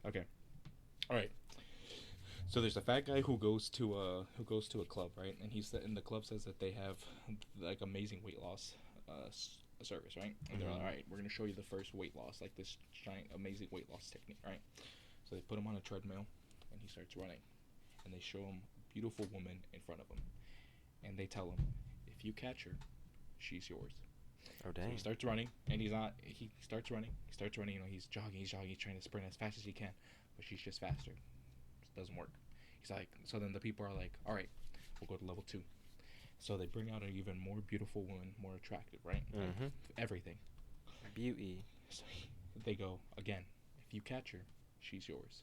Okay. All right. So there's a fat guy who goes to a club, right? And the club says that they have like amazing weight loss service, right? And they're like, all right, we're gonna show you the first weight loss, like this giant amazing weight loss technique, right? So they put him on a treadmill, and he starts running, and they show him a beautiful woman in front of him, and they tell him, if you catch her, she's yours. Oh So he dang. starts running, and he's not. He starts running. He starts running. You know, he's jogging. He's jogging. He's trying to sprint as fast as he can, but she's just faster. It doesn't work. He's like. So then the people are like, all right, we'll go to level 2. So they bring out an even more beautiful woman, more attractive, right? Like Mm-hmm. everything. Beauty. So they go again. If you catch her, she's yours.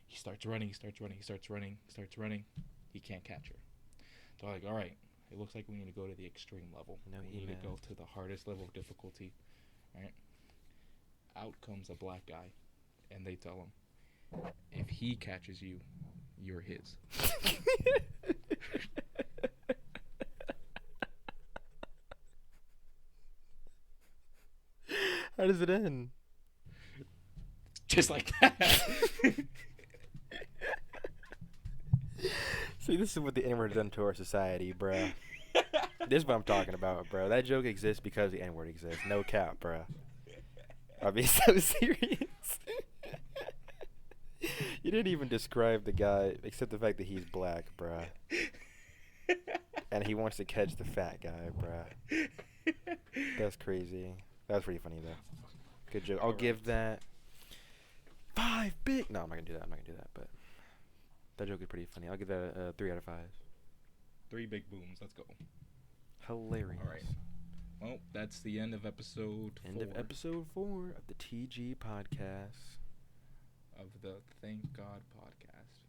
He starts running. He starts running. He starts running. He starts running. He can't catch her. They're like, all right, it looks like we need to go to the extreme level. No, We need to go to the hardest level of difficulty. Right? Out comes a black guy, and they tell him, if he catches you, you're his. How does it end? Just like that. See, this is what the N-word done to our society, bruh. This is what I'm talking about, bro. That joke exists because the N-word exists. No cap, bruh. I'll be so serious. You didn't even describe the guy, except the fact that he's black, bruh. And he wants to catch the fat guy, bruh. That's crazy. That was pretty funny, though. Good joke. I'll give that 5 big. No, I'm not gonna do that. I'm not gonna do that. But that joke is pretty funny. I'll give that a 3 out of 5. 3 big booms. Let's go. Hilarious. All right. Well, that's the end of episode 4. End of episode 4 of the TG podcast. Of the Thank God podcast.